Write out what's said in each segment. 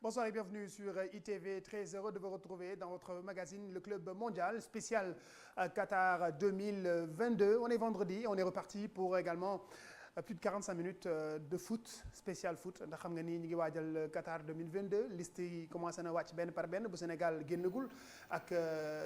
Bonsoir et bienvenue sur ITV. Très heureux de vous retrouver dans votre magazine Le Club Mondial spécial Qatar 2022. On est vendredi, on est reparti pour également plus de 45 minutes de foot, spécial foot ndax xam nga ni ñu ngi waajal Qatar 2022 liste yi commencé na wàcc benn par benn bu Sénégal génnagul ak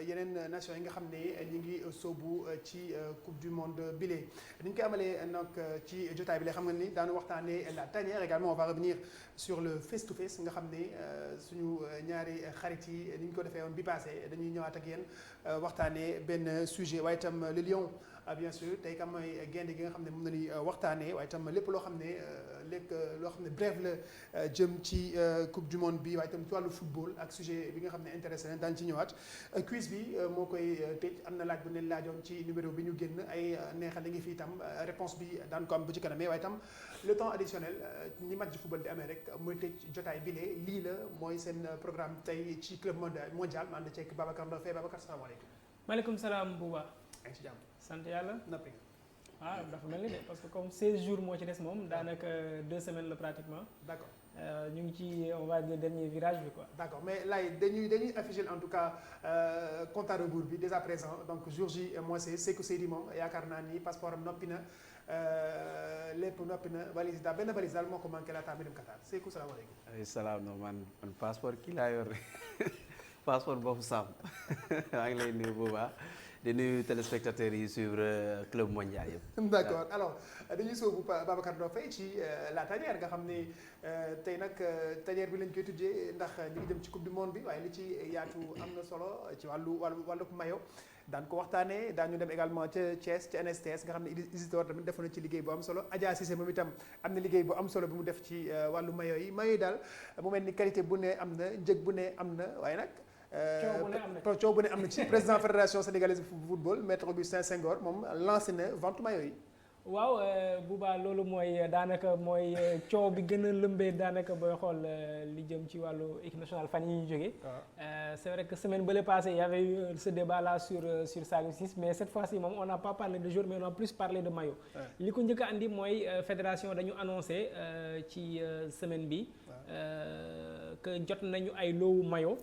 yeneen nations yi nga xam ne ñu ngi sóobu ci coupe du monde bile. ni ñu koy amalee nag ci jotaay bi la xam nga ni daanu waxtaanee la tanière également on va revenir sur le face to face nga xam ne suñu ñaari xarit yi ni ñu ko defee woon bi passé dañuy ñëwaat ak yéen waxtaanee benn sujet waaye itam le lion bien sûr tey kam mooy gaynde gi nga xam ne moom la ñuy waxtaanee waaye itam lépp loo xam ne bref la jëm ci coupe du monde bi waaye itam ci wàllu football ak sujet bi nga xam ne intéressé na daan ci ñëwaat quiz bi moo koy tëj am na laaj bu leen laajoon ci numéro bi ñu génn ay neexal li ngi fi itam réponse bi daan ko am bu ci kanamee waaye itam le temps additionnel ñi match football di amee rek mooy tëj jotaay bi lii la mooy seen programme tey ci club mondial ma ànd ceeg Babacar Ndofé Babacar salaamaaleykum. maaleykum salaam Bouba. yaa ngi ci jàmm. sant yàlla. nappi. ah dafa mel ni de parce que comme 16 jours moo ci des moom daanaka 2 semaines la pratiquement. d'accord ñu ngi ci on va dire dernier virage bi quoi. d'accord mais lay dañuy afficher en tout cas compte à rebours bi dès à présent donc jour J mooy Sékou Seydi moom yaakaar naa ni passeport am noppi na lépp noppi na valise daal benn valise daal moo ko manqué laata mi dem Qatar Sékou salaamaaleykum. ay salaam non man passeport kii laa yor passeport boobu Sam maa ngi lay nuyu bu baax di nuyu téléspectateurs yi suivre club mondial yëpp. d'accord alors dañuy soobu Babacar Ndofé ci la tanière nga xam ne tey nag tanière bi lañ koy tuddee ndax ñu ngi jëm ci coupe du monde bi waaye li ci yaatu am na solo ci wàllu maillot daan ko waxtaanee daañu dem également ca Thiès ca NSTS nga xam ne Isitor tamit defoon na ci liggéey bu am solo Adja Cissé moom itam am na liggéey bu am solo bu mu def ci wàllu maillot yi daal mu mel ni qualité bu ne am na njëg bu ne am na waaye nag. coow bu ne am na ci président fédération sénégalaise de football maître Augustin Senghor moom lancé na vente maillot yi. waaw Bouba loolu mooy daanaka mooy coow bi gën a lëmbee daanaka booy xool li jëm ci wàllu équipe nationale fan yi ñu jógee. c'est vrai que semaine bële passée il y avait eu ce débat là sur Saliou Ciss mais cette fois-ci moom on n'a pas parlé de joueurs mais on a plus parlé de maillot. li ko njëkk a andi mooy fédération dañu annoncé ci semaine bi que jot nañu ay loowu maillot.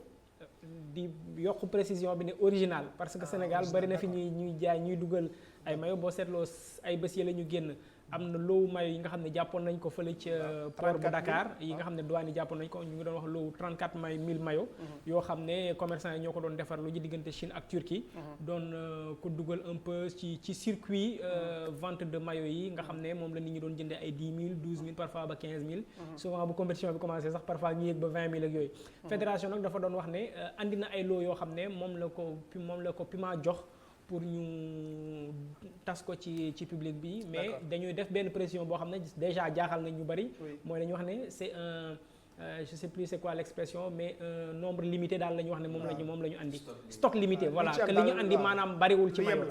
di yokk précision bi ne original parce que Sénégal bari na fi ñuy jaay ñuy dugal ay maillot boo seetloo ay bés yi la ñu génn am na loowu maillot yi nga xam ne jàppoon nañ ko fële ca port bu Dakar yi nga xam ne douane yi jàppoon nañ ko ñu ngi doon wax loowu 34 000 maillot yoo xam ne commerçant yi ñoo ko doon defar lu ji diggante Chine ak Turquie doon ko dugal un peu ci circuit vente de maillot yi nga xam ne moom la nit ñi doon jëndee ay 10 000 12 000 parfois ba 15 000 souvent bu compétition bi commencé sax parfois ñu yëg ba 20 000 ak yooyu fédération nag dafa doon wax ne andi na ay loo yoo xam ne moom la ko Puma jox pour ñu tas ko ci public bi mais dañuy def benn pression boo xam ne déjà jaaxal nañ ñu bari mooy dañuy wax ne c'est un je sais plus c'est quoi l'expression mais un nombre limité daal la ñu wax ne moom la ñu andi stock limité voilà que li ñu andi maanaam bariwul ci maillot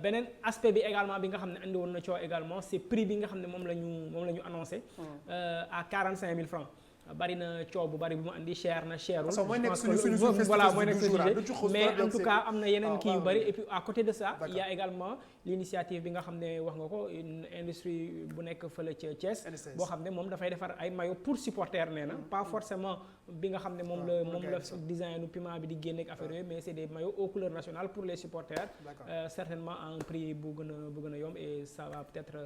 beneen aspect bi également bi nga xam ne andi woon na coow également c'est prix bi nga xam ne moom la ñu annoncé à 45 000 francs bari na coow bu bari bu mu andi cher na cherul voilà mooy nekk suñu mais en tout cas am na yeneen kii yu bari et puis à côté de ça il y a également l'initiative bi nga xam ne wax nga ko une industrie bu nekk fële ca Thiès boo xam ne moom dafay defar ay maillot pour supporter nee na pas forcément bi nga xam ne moom la design u Puma bi di génne ak affaire yooyu mais c'est des maillots aux couleurs nationales pour les supporters certainement à un prix bu gën a yomb et ça va peut-être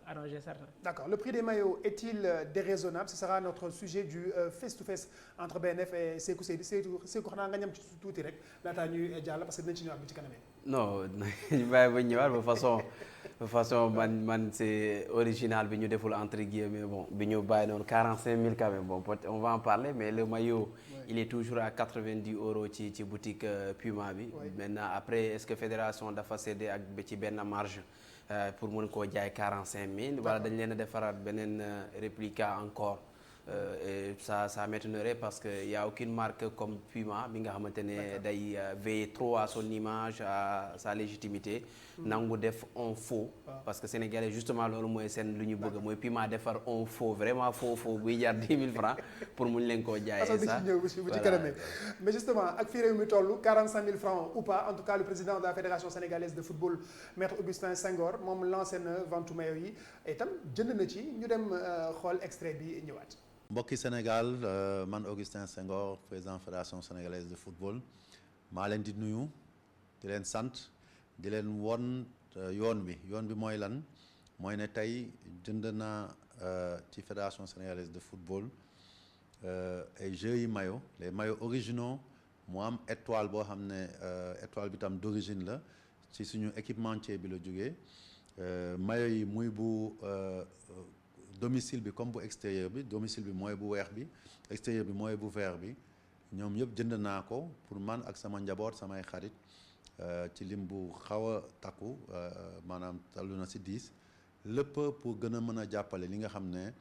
arranger certains. D'accord. Le prix des maillots est-il déraisonnable? Ce sera notre sujet du face-to-face entre BNF et Sékou Seydi Sékou xanaa nga ñam ci tuuti rek laataa ñuy jàll parce que dinañ ci ñëwaat bi ci kanamee. non ñu bàyyi ba ñëwaat de façon man c'est original bi ñu deful entre guillemets bon bi ñu bàyyi noonu 45 000 quand même bon on va en parler mais le maillot il est toujours à 90 € ci boutique Puma bi. maintenant après est-ce que fédération dafa cédé ak ci benn marge pour mën koo jaay 45 000 wala dañ leen a defaraat beneen réplica encore. Et ça m'étonnerait parce que y a aucune marque comme Puma bi nga xamante ne day veiller trop à son image à sa légitimité nangu def un faux parce que sénégalais justement loolu mooy seen lu ñu bëgg mooy Puma defar un faux vraiment faux buy jar 10 000 francs pour muñ leen koo jaayee ça bu ci kanamee mais justement ak fii réew mi toll 45 000 francs ou pas en tout cas le président de la fédération sénégalaise de football maître Augustin Senghor moom lancé na vente maillot yi itam jënd na ci ñu dem xool extrait bi ñëwaat. mbokki Sénégal man Augustin Senghor président fédération sénégalaise de football maa leen di nuyu di leen sant di leen won yoon bi mooy lan mooy ne tey jënd naa ci fédération sénégalaise de football ay jeux yi maillot les maillots originaux mu am étoile boo xam ne étoile bi tam d'origine la ci suñu équipementier bi la jógee maillot yi muy bu domicile bi comme bu extérieur bi domicile bi mooy bu weex bi extérieur bi mooy bu vert bi ñoom yëpp jënd naa ko pour man ak sama njaboot samay xarit ci lim bu xaw a takku maanaam tallu na si 10 lépp pour gën a mën a jàppale li nga xam ne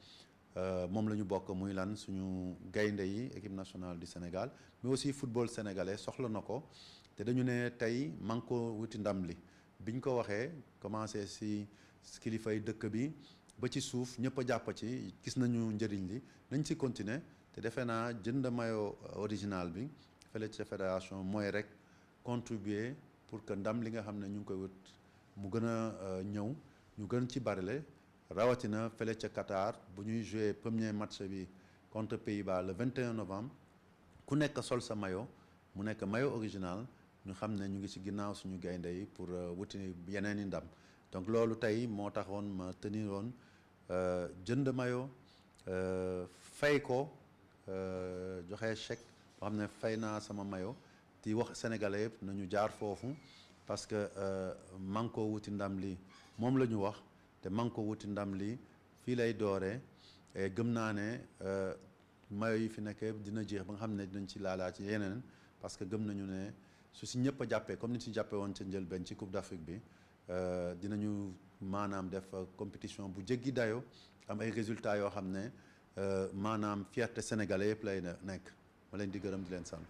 moom la ñu bokk muy lan suñu gaynde yi équipe nationale du Sénégal mais aussi football sénégalais soxla na ko te dañu ne tey man ko wuti ndam li biñ ko waxee commencé si kilifay dëkk bi ba ci suuf ñëpp a jàpp ci gis nañu njëriñ li nañ ci continuer te defe naa jënd maillot original bi fële ca fédération mooy rek contribuer pour que ndam li nga xam ne ñu ngi koy wut mu gën a ñëw ñu gën ci barile rawatina fële ca Qatar bu ñuy jouer premier match bi contre Pays-Bas le 21 novembre ku nekk sol sa maillot mu nekk maillot original ñu xam ne ñu ngi ci ginnaaw suñu gaynde yi pour wuti yeneen i ndam donc loolu tey moo taxoon ma tenir woon jënd maillot fay ko joxe chèque boo xam ne fay naa sama maillot di wax sénégalais yëpp nañu jaar foofu parce que man ko wuti ndam li moom la ñu wax te man ko wuti ndam li fii lay dooree et gëm naa ne maillot yi fi nekk dina jeex ba nga xam ne dinañ ci laalaa ci yeneen parce que gëm nañu ne su si ñëpp a jàppee comme ni si jàppee woon ca njëlbeen ci Coupe d'Afrique bi dinañu maanaam def compétition bu jéggi dayo am ay résultats yoo xam ne maanaam fierté sénégalais yëpp lay nekk ma leen di gërëm di leen sant.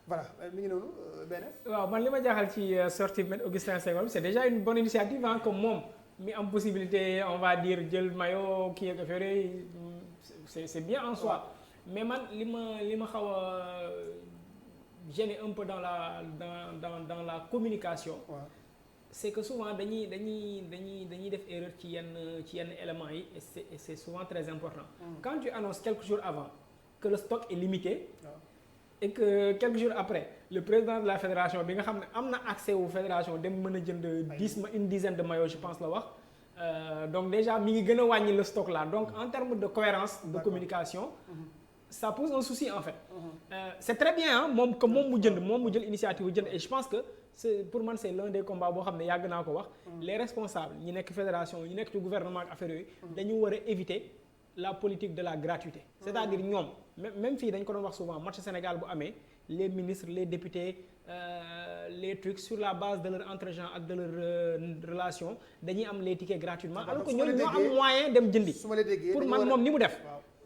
voilà mi ngi noonu BNF. waaw man li ma jaaxal ci sortie bi Augustin Senghor c'est déjà une bonne initiative hein, comme moom mi am possibilité on va dire jël maillot kii ak affaire yi c'est bien en soi mais man li ma xaw a gêné un peu dans la communication. Ouais. C'est que souvent dañuy def erreur ci yenn éléments yi et c'est souvent très important. Quand tu annonces quelques jours avant que le stock est limité. Ouais. Et que quelques jours après le président de la fédération bi nga xam ne am na accès aux fédération dem mën a jënd une dizaine de maillots je pense la wax donc déjà mi ngi gën a wàññi le stock là donc en termes de cohérence de communication ça pose un souci en fait c'est très bien hein moom mu jël initiative bu jënd et je pense que pour man c'est l'un des combats boo xam ne yàgg naa ko wax les responsables ñi nekk fédération ñi nekk ci gouvernement ak affaire yooyu dañu war a éviter la politique de la gratuité c'est-à-dire ñoom même fii dañ ko doon wax souvent match Sénégal bu amee les ministres les députés les trucs sur la base de leur entre-gens ak de leur relation dañuy am les tickets gratuitement alors que ñoom ñoo am moyen dem jëndi pour man moom ni mu def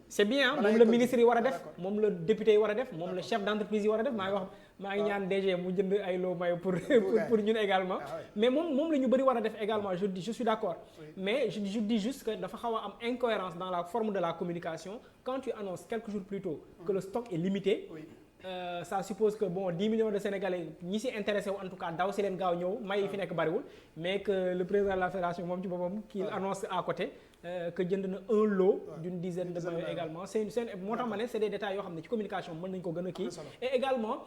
c'est bien moom la ministre yi war a def moom la député yi war a def moom la chef d'entreprise yi war a def maa ngi ñaan DG mu jënd ay loo mayo pour ñun également mais moom la ñu bëri war a def également je suis d'accord mais je dis juste que dafa xaw a am incohérence dans la forme de la communication quand tu annonces quelques jours plus tôt que le stock est limité ça suppose que bon 10 millions de Sénégalais ñi si intéressé wu en tout cas daw si leen gaaw ñëw may yi fi nekk bariwul mais que le président de la fédération moom ci boppam qu'il annonce à côté que jënd na un lot d'une dizaine de maillots également c'est moo tax ma ne c'est des détails yoo xam ne ci communication mën nañu ko gën a kii et également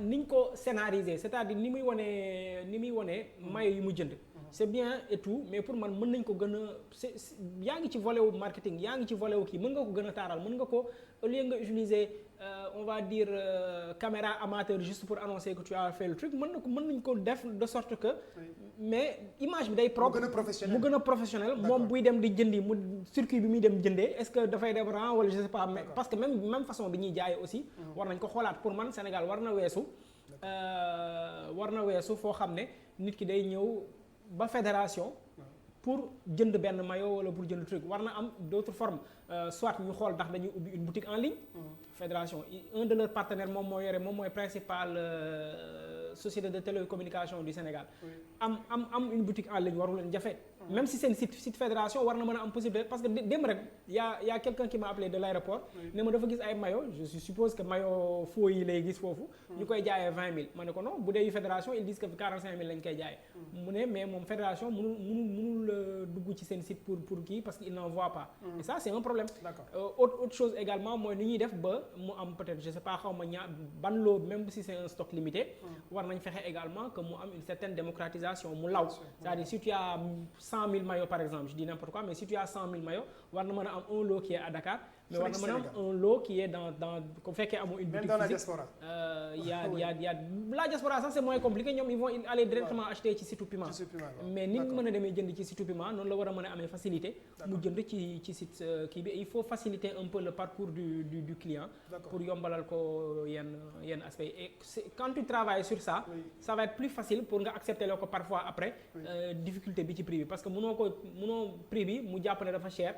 niñ ko scénariser c'est-à-dire ni muy wone maillots yi mu jënd c'est bien et tout mais pour man mën nañ ko gën a yaa ngi ci volet wu marketing yaa ngi ci volet wu kii mën nga ko gën a taaral mën nga ko au lieu nga utiliser on va dire caméra amateur juste pour annoncer que tu as fait le truc mën nañ ko def de sorte que mais image bi day propre mu gën a professionnel moom buy dem di jëndi mu circuit bi muy dem jëndee est-ce que dafay dem rang wala je sais pas mais parce que même façon bi ñuy jaayee aussi war nañ ko xoolaat pour man Sénégal war na weesu foo xam ne nit ki day ñëw ba fédération pour jënd benn maillot wala pour jënd truc war na am d'autres formes soit ñu xool ndax dañuy ubbi une boutique en ligne fédération un de leurs partenaires moom mooy principal société de télécommunication du Sénégal am une boutique en ligne waru leen jafe même si seen site fédération war na mën a am possibilité parce que démb rek y a quelqu'un qui m'a appelé de l'aéroport ne ma dafa gis ay maillot je suppose que maillot faux yi lay gis foofu ñu koy jaayee 20 000 ma ne ko non bu dee yu fédération ils disent que 45 000 lañ koy jaayee mu ne mais moom fédération mënul dugg ci seen site pour kii parce que il n'en voit pas et ça c'est un problème. Autre chose également mooy ni ñuy def ba mu am peut-être je sais pas xaw ma ban loo même si c'est un stock limité war nañ fexe également que mu am une certaine démocratisation mu law c'est-à-dire si tu as 100 000 maillots par exemple je dis n'importe quoi mais si tu as 100 000 maillots war na mën a am un lot qui est à Dakar mais war na mën a am un lot qui est dans comme fekkee amoo une boutique physique y a la diaspora ça c'est moins compliqué ñoom ils vont aller directement acheter ci site Puma mais ni mën a demee jënd ci site Puma noonu la war a mën a amee facilité mu jënd ci site kii bi il faut faciliter un peu le parcours du client pour yombalal ko yenn aspect et quand tu travailles sur ça ça va être plus facile pour nga accepter loo ko parfois après difficulté bi ci prix bi parce que mënoo prix bi mu jàpp ne dafa cher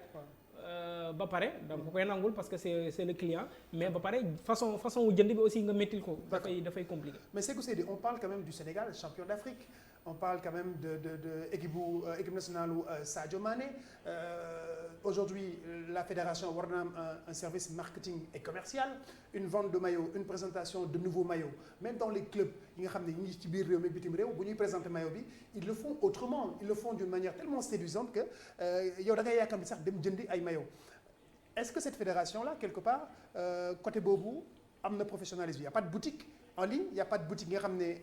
ba pare donc koy nangul parce que c'est le client mais ba pare façon wu jënd bi aussi nga mettil ko dafay compliqué. Mais Sékou Seydi on parle quand même du Sénégal champion d'Afrique on parle quand même de équipe nationale Sadio Mané aujourd'hui la fédération war na am un service marketing et commercial une vente de maillots une présentation de nouveaux maillots même dans les clubs yi nga xam ne ñu ngi ci biir réew mi bitim réew bu ñuy présenter maillot bi ils le font autrement ils le font d'une manière tellement séduisante que yow da ngay yaakaar ni sax dem jëndi ay maillots est-ce que cette fédération là quelque part côté boobu am na professionnalisme il y a pas de boutique en ligne il y a pas de boutique nga xam ne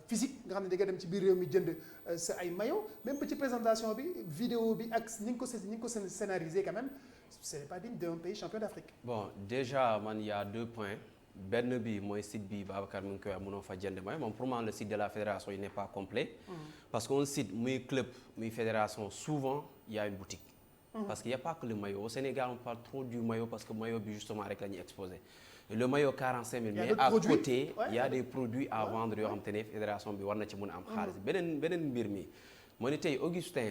physique nga xam ne da nga dem ci biir réew mi jënd sa ay maillot même ci présentation bi vidéo bi ak ni nga ko scénarisé quand même c'est pas digne d'un pays champion d'Afrique. Bon déjà man il y a 2 points benn bi mooy site bi Babacar mu ngi koy wax mënoo fa jënd maillot moom pour moi le site de la fédération il n'est pas complet parce qu'un site muy club muy fédération souvent il y a une boutique. Parce qu'il n'y a pas que le maillot. Au Sénégal, on parle trop du maillot parce que le maillot, justement, avec la exposé. Le maillot 45 000, mais à côté, il y a des produits à vendre. Il y a une fédération qui a des produits. Augustin.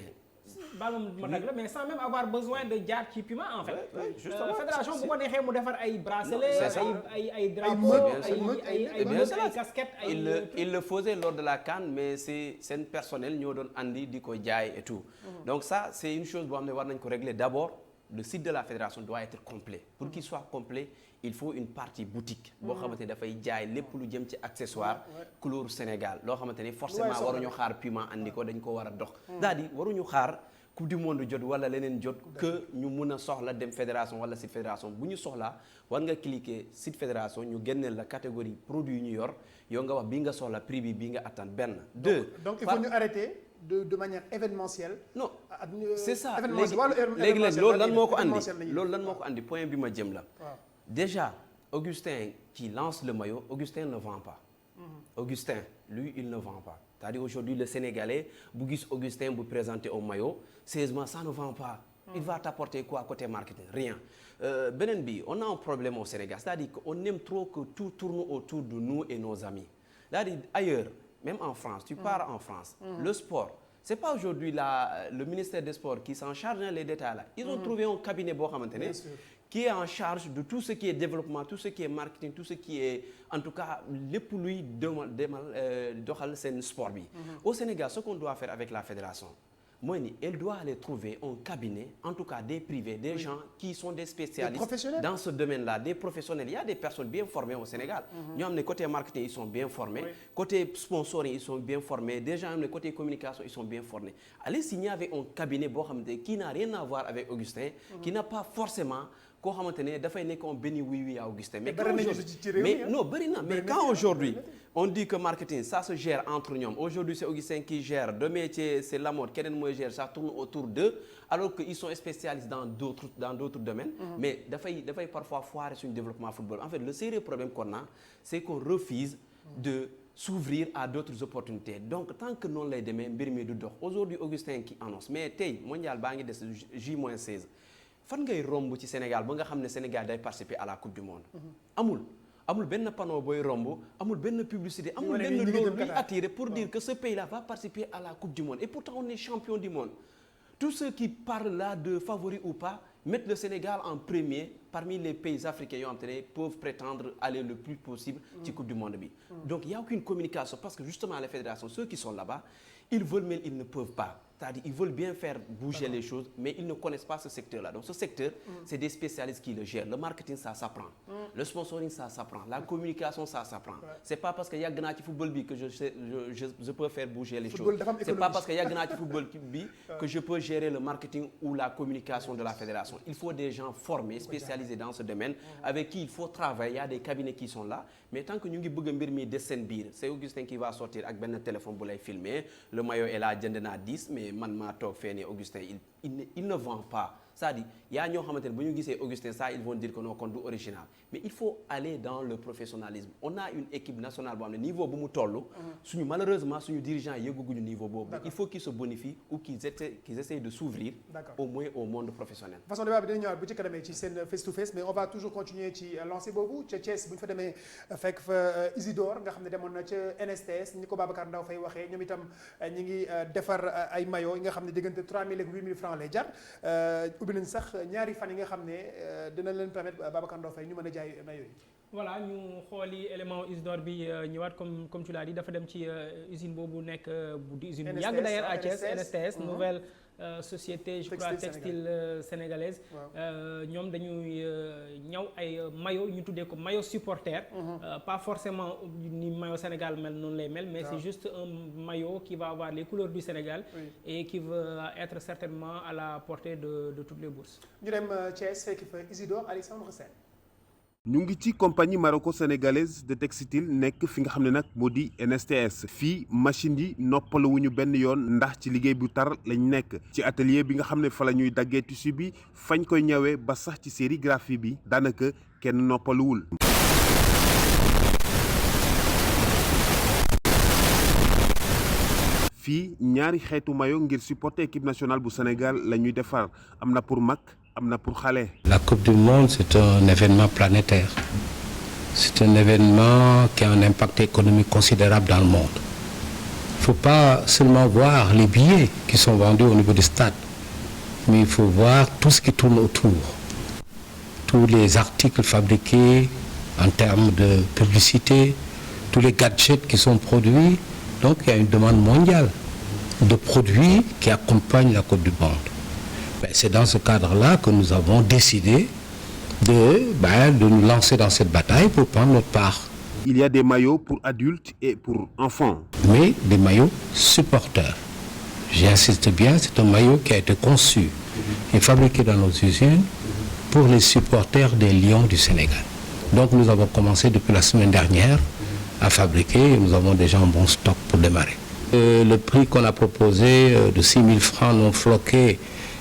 Mais sans même avoir besoin de jaar ci Puma en fait. Fédération bu ko neexee mu defar ay bracelets ay drapeaux ay casquettes il le faisait lors de la CAN mais c'est seen personnel ñoo doon andi di ko jaay et tout. Donc ça c'est une chose boo xam ne war nañ ko régler d'abord le site de la fédération doit être complet. Pour qu'il soit complet il faut une partie boutique boo xamante ne dafay jaay lépp lu jëm ci accessoire couleur Sénégal loo xamante ne forcément waruñu xaar Puma andi ko dañ ko war a dox c'est-à-dire waruñu xaar coupe du monde jot wala leneen jot que ñu mun a soxla dem fédération wala site fédération bu ñu soxlaa war nga cliquer site fédération ñu génneel la catégorie produit yu ñu yor yow nga wax bii nga soxla prix bi nga attendre benn deux donc il faut ñu arrêter de manière événementielle. Non c'est ça léegi loolu lan moo ko andi point bi ma jëm la déjà Augustin qui lance le maillot Augustin ne vend pas Augustin lui il ne vend pas c'est-à-dire aujourd'hui le Sénégalais bu gis Augustin bu présenter au maillot sérieusement ça ne vend pas il va t'apporter quoi côté marketing rien beneen bi on a un problème au Sénégal c'est-à-dire qu'on aime trop que tout tourne autour de nous et nos amis c'est-à-dire ailleurs même en France tu pars en France le sport c'est pas aujourd'hui le ministère des Sports qui s'en charge les détails là ils ont trouvé un cabinet boo xamante ne qui est en charge de tout ce qui est développement tout ce qui est marketing tout ce qui est en tout cas lépp luy doxal seen sport bi au Sénégal ce qu'on doit faire avec la fédération mooy ni elle doit aller trouver un cabinet en tout cas des privés des gens qui sont des spécialistes dans ce domaine-là des professionnels il y a des personnes bien formées au Sénégal ñoo xam ne côté marketing ils sont bien formés côté sponsoring ils sont bien formés des gens xam ne côté communication ils sont bien formés allez signer avec un cabinet boo xamante qui n'a rien à voir avec Augustin qui n'a pas forcément koo xamante ne dafay nekkoon benn oui à Augustin mais quand aujourd'hui on dit que marketing ça se gère entre ñoom aujourd'hui c'est Augustin qui gère demain c'est la mode keneen mooy gère ça tourne autour d'eux alors que ils sont spécialistes dans d'autres domaines mais dafay parfois foirer suñu développement football en fait le sérieux problème qu'on a c'est qu'on refuse de s'ouvrir à d'autres opportunités donc tant que noonu lay demee mbir mi du dox aujourd'hui Augustin qui annonce mais tey mondial baa ngi des J-16 fan ngay romb ci Sénégal ba nga xam ne Sénégal day participer à la coupe du monde amul benn panneau booy romb amul benn publicité amul benn loolu luy attirer pour dire que ce pays-là va participer à la coupe du monde et pourtant on est champion du monde tous ceux qui parlent là de favoris ou pas mettent le Sénégal en premier parmi les pays africains yoo xam te ne peuvent prétendre aller le plus possible ci coupe du monde bi donc il y a aucune communication parce que justement les fédérations ceux qui sont là-bas ils veulent mais ils ne peuvent pas c'est-à-dire ils veulent bien faire bouger les choses, mais ils ne connaissent pas ce secteur-là. Donc ce secteur, c'est des spécialistes qui le gèrent. Le marketing, ça s'apprend. Le sponsoring, ça s'apprend. La communication, ça s'apprend. C'est pas parce qu'il y a gagné ci football bi que je peux faire bouger les choses. C'est pas parce qu'il y a gagné ci football bi que je peux gérer le marketing ou la communication de la fédération. Il faut des gens formés, spécialisés dans ce domaine, avec qui il faut travailler. Il y a des cabinets qui sont là, mais tant que ñu ngi bëgg mbir mi des seen biir, c'est Augustin qui va sortir avec ben téléphone bu lay filmer, le maillot est là, jënd naa 10, mais man maa toog fee ne Augustin il ne vend pas. C'est-à-dire yaa ñoo xamante ne bu ñu gisee Augustin ça ils vont dire que non kon du original, mais il faut aller dans le professionnalisme. On a une équipe nationale boo xam ne niveau bu mu toll suñu malheureusement suñu dirigeants yëgguñu niveau boobu. Il faut qu'ils se bonifient ou qu'ils essayent de s'ouvrir au moins au monde professionnel. façon débat bi dañu ñëwaat bu ci kanamee ci seen face to face, mais on va toujours continuer ci lancé boobu ca Thiès bu ñu fa demee fekk fa Isidore nga xam ne demoon na ca NSTS ni ko Babacar Ndaw fay waxee ñoom itam ñi ngi defar ay maillots yi nga xam ne diggante 3000 ak 8000 francs lay jar. ubbi nañ sax ñaari fan yi nga xam ne dina leen permettre Babacar Ndaw fay ñu mën a jaay maillot yi. voilà ñu xooli élément Isidore bi ñëwaat comme tu l'as dit dafa dem ci usine boobu nekk bu di usine bu yàgg d'ailleurs à Thiès NSTS nouvelle société je crois textile sénégalaise. ñoom dañuy ñaw ay maillot ñu tuddee ko maillot supporter. Pas forcément ni maillot Sénégal mel noonu lay mel, mais c'est juste un maillot qui va avoir les couleurs du Sénégal et qui va être certainement à la portée de toutes les bourses. ñu dem Thiès fekk fa Isidore Alexandre Sène. ñu ngi ci compagnie maroco-sénégalaise de textile nekk fi nga xam ne nag moo di NSTS fii machine yi noppaluwuñu benn yoon ndax ci liggéey bu tar lañ nekk ci atelier bi nga xam ne fa la ñuy daggee tissu bi fañ koy ñëwee ba sax ci sérigraphie bi daanaka kenn noppaluwul. fii ñaari xeetu maillot ngir supporter équipe nationale bu Sénégal la ñuy defar am na pour mag am na pour xale. La Coupe du Monde, c'est un événement planétaire. C'est un événement qui a un impact économique considérable dans le monde. Il ne faut pas seulement voir les billets qui sont vendus au niveau du stade, mais il faut voir tout ce qui tourne autour. Tous les articles fabriqués en termes de publicité, tous les gadgets qui sont produits. Donc il y a une demande mondiale de produits qui accompagnent la Coupe du Monde. C'est dans ce cadre-là que nous avons décidé de nous lancer dans cette bataille pour prendre notre part. Il y a des maillots pour adultes et pour enfants. Mais des maillots supporters. J'insiste bien, c'est un maillot qui a été conçu et fabriqué dans nos usines pour les supporters des Lions du Sénégal. Donc nous avons commencé depuis la semaine dernière à fabriquer et nous avons déjà un bon stock pour démarrer. Le prix qu'on a proposé de 6 000 francs non floqués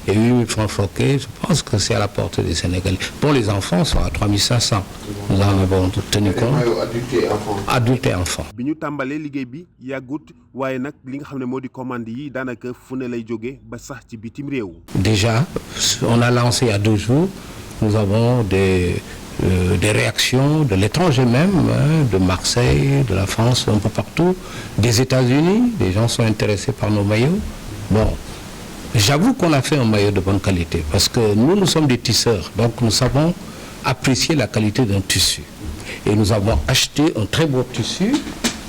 et 8 000 francs floqués, je pense que c'est à la portée des Sénégalais. Pour les enfants, sont à 3 500. Nous en avons tenu compte. Adultes et enfants. bi ñu tàmbalee liggéey bi yàggut waaye nag li nga xam ne moo di commande yi daanaka fu ne lay jóge ba sax ci bitim réew. Déjà, on a lancé il y a 2 jours. Nous avons des réactions de l'étranger même, de Marseille, de la France, un peu partout, des États-Unis. Les gens sont intéressés par nos maillots. Bon. J'avoue qu'on a fait un maillot de bonne qualité parce que nous sommes des tisseurs, donc nous savons apprécier la qualité d'un tissu. Et nous avons acheté un très beau tissu.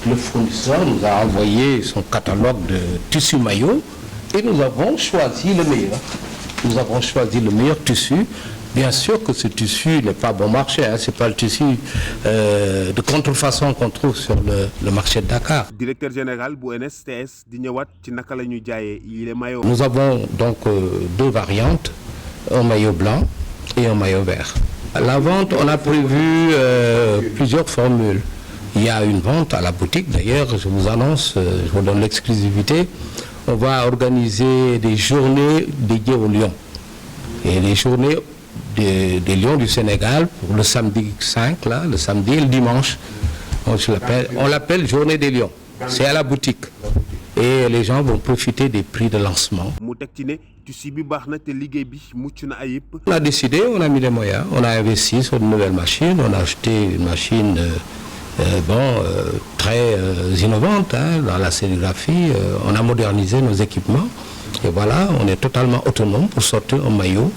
Le fournisseur nous a envoyé son catalogue de tissus maillots et nous avons choisi le meilleur. Nous avons choisi le meilleur tissu. Bien sûr que ce tissu n'est pas bon marché, ce n'est pas le tissu de contrefaçon qu'on trouve sur le marché de Dakar. Directeur général bu NSTS di ñëwaat ci naka la ñuy jaayee les maillots. Nous avons donc 2 variantes, un maillot blanc et un maillot vert. À la vente, on a prévu plusieurs formules. Il y a une vente à la boutique, d'ailleurs, je vous annonce, je vous donne l'exclusivité. On va organiser des journées dédiées aux lions. Et les journées des Lions du Sénégal pour le samedi 5, là, le samedi et le dimanche. On l'appelle Journée des Lions. C'est à la boutique. Et les gens vont profiter des prix de lancement. On a décidé, on a mis les moyens, on a investi sur une nouvelle machine, on a acheté une machine très innovante dans la sérigraphie. On a modernisé nos équipements. Et voilà, on est totalement autonome pour sortir un maillot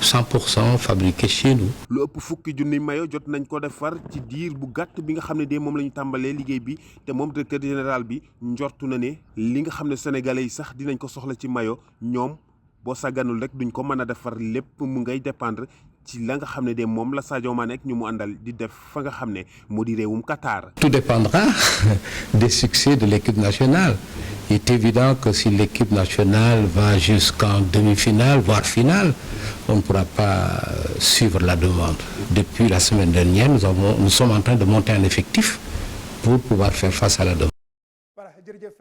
100% fabriqués chez nous. lu ëpp fukki junni mayo jot nañ ko defar ci diir bu gàtt bi nga xam ne de moom la ñu tàmbalee liggéey bi te moom directeur général bi njortu na ne li nga xam ne sénégalais yi sax dinañ ko soxla ci mayo ñoom boo sàgganul rek duñ ko mën a defar lépp mu ngay dépendre ci la nga xam ne de moom la Sadio Mané ak ñu mu àndal di def fa nga xam ne moo di réewum Qatar. Tout dépendra des succès de l'équipe nationale. Il est évident que si l'équipe nationale va jusqu'en demi-finale, voire finale, on ne pourra pas suivre la demande. Depuis la semaine dernière, nous sommes en train de monter un effectif pour pouvoir faire face à la demande. Voilà, jërëjëf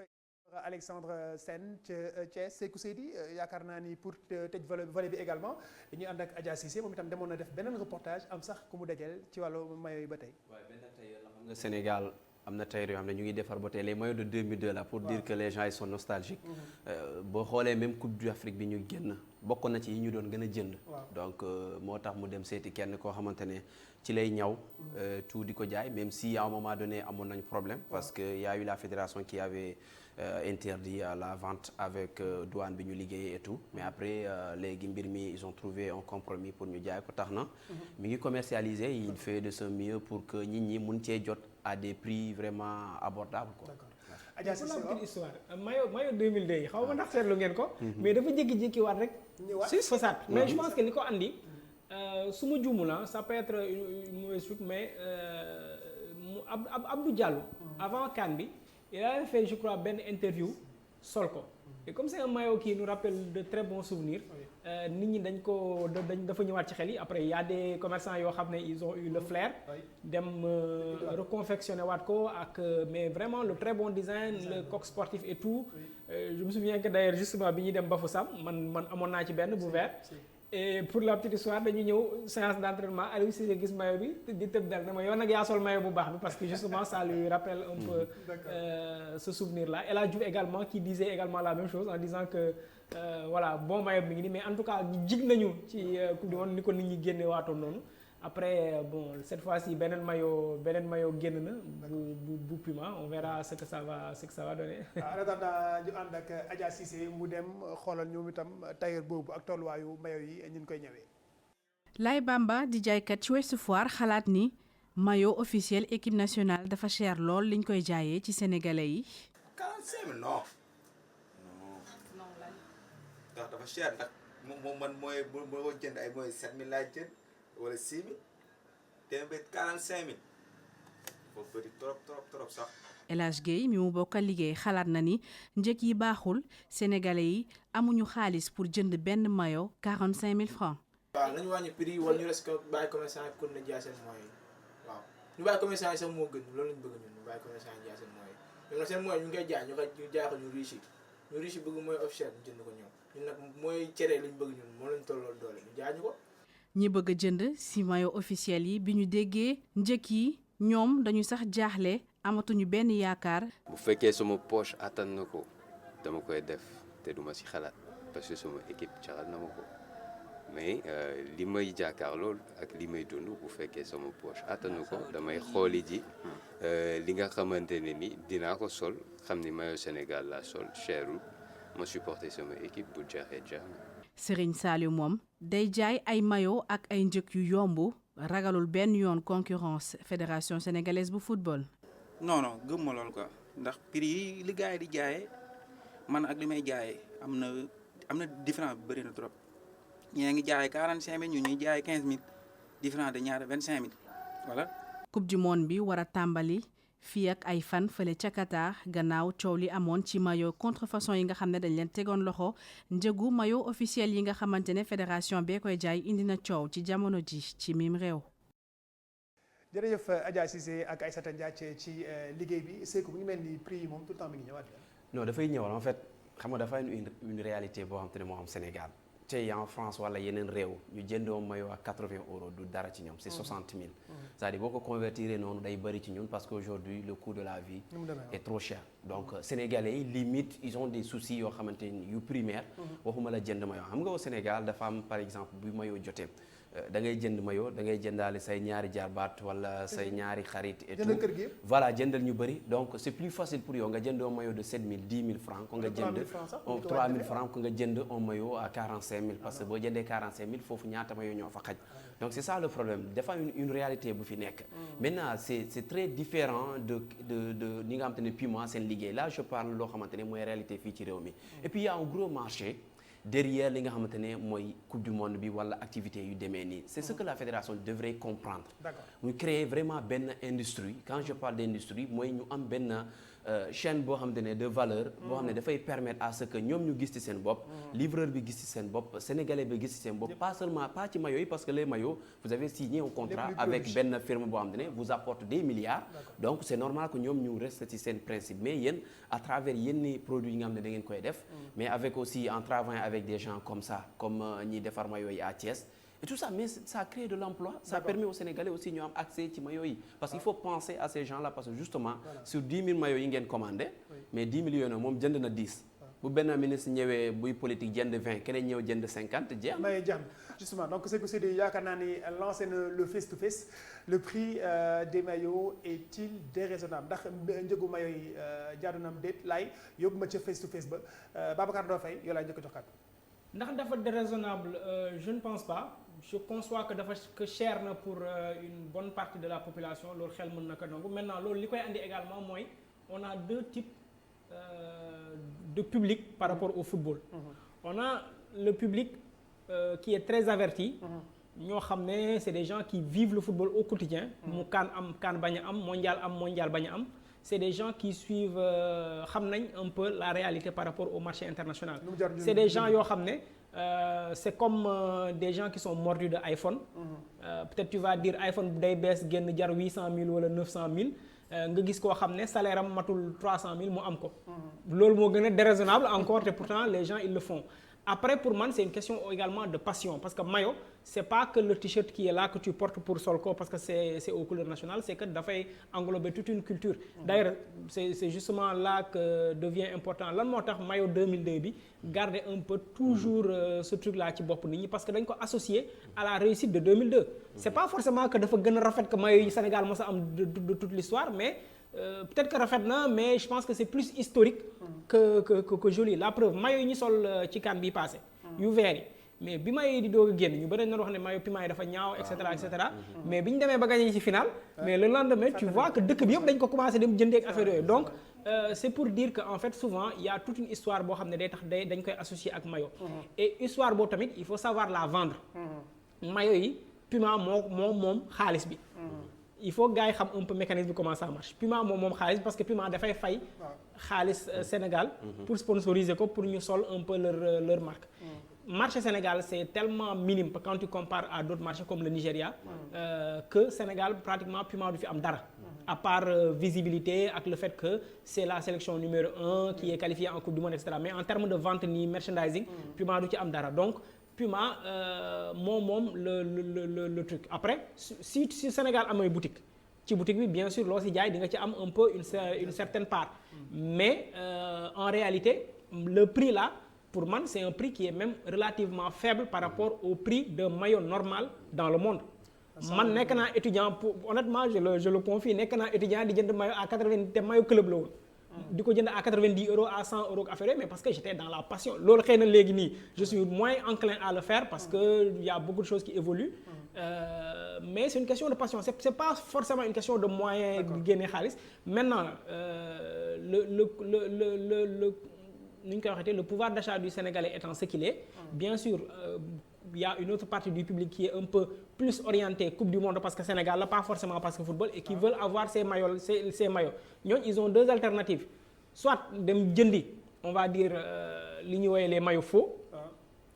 Alexandre Sène ca Thiès Sékou Seydi yaakaar naa ni pour tëj volet bi également dañuy ànd ak Adja Cissé moom itam demoon na def beneen reportage am sax ku mu dajeel ci wàllu maillot yi ba tey. waaw benn tailleur la xam nga Sénégal am na tailleur yoo xam ne ñu ngi defar ba tey les maillots de 2002 là pour dire que les gens ils sont nostalgiques. boo xoolee même coupe d'Afrique bi ñu génn bokkoon na ci yi ñu doon gën a jënd. donc moo tax mu dem seeti kenn koo xamante ne ci lay ñaw tout di ko jaay même si à un moment donné amoon nañu problème parce que y a eu la fédération qui avait interdit la vente avec douane bi ñu liggéeyee et tout mais après léegi mbir mi ils ont trouvé un compromis pour ñu jaay ko tax na mi ngi commercialiser il fait de son mieux pour que nit ñi mun cee jot à des prix vraiment abordables quoi. Adja Cissé pour la petite histoire maillot 2002 yi xaw ma ndax seetlu ngeen ko. mais dafa jékki-jékki waat rek. si façade mais je pense que li ko andi su ma juumu la ça peut être une mauvaise chute mais Abdou Diallo. avant CAN bi il avait fait je crois benn interview sol ko et comme c'est un maillot qui nous rappelle de très bons souvenirs. nit ñi dafa ñëwaat ci xel yi après il y a des commerçants yoo xam ne ils ont eu le flair dem reconfectionner waat ko ak mais vraiment le très bon design le coq sportif et tout je me souviens que d'ailleurs justement bi ñuy dem Bafoussam man amoon naa ci benn bu vert et pour la petite histoire dañu ñëw séance d'entraînement Aliou Cissé gis maillot bi di tëb dal na ma yow nag yaa sol maillot bu baax bi parce que justement ça lui rappelle un peu ce souvenir là El Hadj Diouf également qui disait également la même chose en disant que voilà bon maillot bi ngi nii mais en tout cas jig nañu ci coupe du monde ni ko nit ñi génne waatoon noonu après bon cette fois-ci beneen maillot génn na bu Puma on verra ce que ça va donner. en attendant ñu ànd ak Adja Cissé mu dem xoolal ñoom itam tailleur boobu ak tolluwaayu maillot yi ñu koy ñëwee. Lay Bamba di jaaykat ci Ouest Foire xalaat ni maillot officiel équipe nationale dafa cher lool liñ koy jaayee ci sénégalais yi. 45 000 non ndax dafa cher ndax moom man mooy boo jënd ay mooy 7 000 laay jënd wala 6 000 téeméer 45 000 foofu bëri trop sax. El Hadj Gueye mi mu bokkal liggéey xalaat na ni njëg yi baaxul sénégalais yi amuñu xaalis pour jënd benn maillot 45 000 francs. waaw nañu wàññi prix wala ñu reste bàyyi commerçant yi kon na jaay seen moyens yi waaw ñu bàyyi commerçant yi sax moo gën loolu lañu bëgg ñun ñu bàyyi commerçant yi jaay seen moyens yi ñoom seen moyens ñu ngi koy jaay ñu jaay ko ñu riche bëgg mooy officiel ñu jënd ko ñoom ñun nag mooy cere lañ bëgg ñun moo lañ tollool doole ñu jaay ñu ko. ñi bëgg a jënd ci maillot officiel yi bi ñu déggee njëkk yi ñoom dañu sax jaaxle amatuñu benn yaakaar. bu fekkee sama poche attan na ko dama koy def te duma ci xalaat parce que sama équipe caxal na ma ko mais li may jàkkaar lool ak li may dund bu fekkee sama poche attan na ko damay xooli ji li nga xamante ne ni dinaa ko sol xam ni maillot Sénégal la sol cherul ma supporter sama équipe bu jeexee jeex na. Serigne Saliou moom day jaay ay maillot ak ay njëg yu yomb ragalul benn yoon concurrence fédération sénégalaise bu football. non gëm ma loolu quoi ndax prix yi li gars yi di jaayee man ak li may jaayee am na différence bu bëri na trop ñii ngi jaayee 45 000 ñu ñuy jaayee 15 000 différence de ñaar 25 000 voilà. coupe du monde bi war a tàmbali fii ak ay fan fële ca Qatar gannaaw coow li amoon ci maillot contrefaçon yi nga xam ne dañ leen tegoon loxo njëgu maillot officiel yi nga xamante ne fédération bee koy jaay indi na coow ci jamono ji ci mim réew. jërëjëf Adja Cissé ak Aïssata Ndiaye ci liggéey bi Sékou mu ngi mel ni prix yi moom tout le temps mi ngi ñëwaat. non dafay ñëwal en fait xam nga dafa une réalité boo xam te ne moo am Sénégal tey en France wala yeneen réew ñu jëndoo maillot ak 80 € du dara ci ñoom c'est 60 000. c'est-à-dire boo ko convertir noonu day bëri ci ñun parce que aujourd'hui le coût de la vie est trop cher donc sénégalais yi limite ils ont des soucis yoo xamante ni yu primaire waxuma la jënd maillot xam nga au Sénégal dafa am par exemple bu maillot jotee da ngay jënd maillot da ngay jëndaale say ñaari jarbaat wala say ñaari xarit et tout jëndal kër gi voilà jëndal ñu bëri donc c'est plus facile pour yow nga jënd un maillot de 7000 10 000 francs ko nga jënd 3000 francs ko nga jënd un maillot à 45 000 parce que boo jëndee 45 000 foofu ñaata maillot ñoo fa xaj donc c'est ça le problème dafa une réalité bu fi nekk maintenant c'est très différent de ni nga xamante ne Puma seen liggéey là je parle loo xamante ne mooy réalité fii ci réew mi et puis il y a un gros marché derrière li nga xamante ne mooy coupe du monde bi wala activité yu demee nii c'est ce que la fédération devrait comprendre muy créer vraiment benn industrie quand je parle d'industrie mooy ñu am benn chaîne boo xamante ne de valeur boo xam ne dafay permettre à ce que ñoom ñu gis ci seen bopp livreur bi gis ci seen bopp sénégalais bi gis ci seen bopp pas seulement pas ci maillots yi parce que les maillots vous avez signé un contrat avec benn firme boo xamante ne vous apporte des milliards donc c'est normal que ñoom ñu reste ci seen principe mais yéen à travers yenn produits yi nga xam ne da ngeen koy def mais avec aussi en travaillant avec des gens comme ça comme ñiy defar maillots yi à Thiès et tout ça mais ça crée de l'emploi ça permet aux Sénégalais aussi ñu am accès ci maillots yi parce qu'il faut penser à ces gens là parce que justement sur 10 000 maillots yi ngeen commandé mais 10 000 yooyu moom jënd na 10 bu benn ministre ñëwee buy politique jënd 20 keneen ñëw jënd 50 jeex may jàmm justement donc c'est que c'est di yaakaar naa ni lancé na le face to face le prix des maillots est-il déraisonnable ndax njëgu maillots yi jaadu na am déet laay yóbbu ma ca face to face ba Babacar Ndofay yow laay njëkk a jox kàddu ndax dafa déraisonnable je ne pense pas je conçois que cher na pour une bonne partie de la population loolu xel mën na ko nangu maintenant loolu li koy andi également mooy on a deux types de public par rapport au football on a le public qui est très averti ñoo xam ne c'est des gens qui vivent le football au quotidien mu kaan bañ a am mondial bañ a am c'est des gens qui suivent xam nañ un peu la réalité par rapport au marché international c'est des gens yoo xam ne c'est comme des gens qui sont mordus de iPhone peut-être tu vas dire iPhone bu day bees génn jar 800 000 wala 900 000 nga gis koo xam ne salaire am matul 300 000 mu am ko loolu moo gën a déraisonnable encore te pourtant les gens ils le font après pour man c'est une question également de passion parce que maillot c'est pas que le t-shirt qui est là que tu portes pour sol ko parce que c'est aux couleurs nationales c'est que dafay englober toute une culture d'ailleurs c'est justement là que devient important lan moo tax maillot 2002 bi garder un peu toujours ce truc là ci bopp nit ñi parce que dañ ko associer à la réussite de 2002 c'est pas forcément que dafa gën a rafet que maillot yi Sénégal mos a am de toute l'histoire mais peut-être que rafet na mais je pense que c'est plus historique que joli la preuve maillot yi ñu sol ci CAN bi passé yu vert yi mais bi maillot yi di doog a génn ñu bëri nañu wax ne maillot Puma yi dafa ñaaw et cetera mais bi ñu demee ba gagné ci finale mais le lendemain tu vois que dëkk bi yëpp dañ ko commencé dem jëndee ak affaire yooyu donc c'est pour dire que en fait souvent il y a toute une histoire boo xam ne day tax dañ koy associer ak maillot et histoire boobu tamit il faut savoir la vendre maillot yi Puma moom xaalis bi il faut gars yi xam un peu mécanisme bi comment ça marche Puma moom xaalis parce que Puma dafay fay xaalis Sénégal pour sponsoriser ko pour ñu sol un peu leur marque marché Sénégal c'est tellement minime quand tu compares à d'autres marchés comme le Nigeria que Sénégal pratiquement Puma du fi am dara à part visibilité ak le fait que c'est la sélection numéro 1 qui est qualifiée en Coupe du Monde etc mais en termes de vente ni merchandising Puma du ci am dara donc Puma moom le truc après si Sénégal amay boutique ci boutique bi bien sûr loo si jaay di nga ci am un peu une certaine part mais en réalité le prix là pour man c'est un prix qui est même relativement faible par rapport au prix d'un maillot normal dans le monde man nekk naa étudiant honnêtement je le confie nekk naa étudiant di jënd maillot à 80 te maillot club la woon di ko jënd à 90 euros à 100 euros affaire mais parce que j'étais dans la passion loolu xëy na léegi nii je suis moins enclin à le faire parce que il y a beaucoup de choses qui évoluent mais c'est une question de passion c'est pas forcément une question de moyens di génne xaalis maintenant nu ñu koy waxee le pouvoir d'achat du Sénégalais étant ce qu'il est bien sûr il y a une autre partie du public qui est un peu plus orientée Coupe du Monde parce que Sénégal la pas forcément parce que football et qui veulent avoir ces maillots ñooñu ils ont deux alternatives soit dem jëndi on va dire li ñu woowee les maillots faux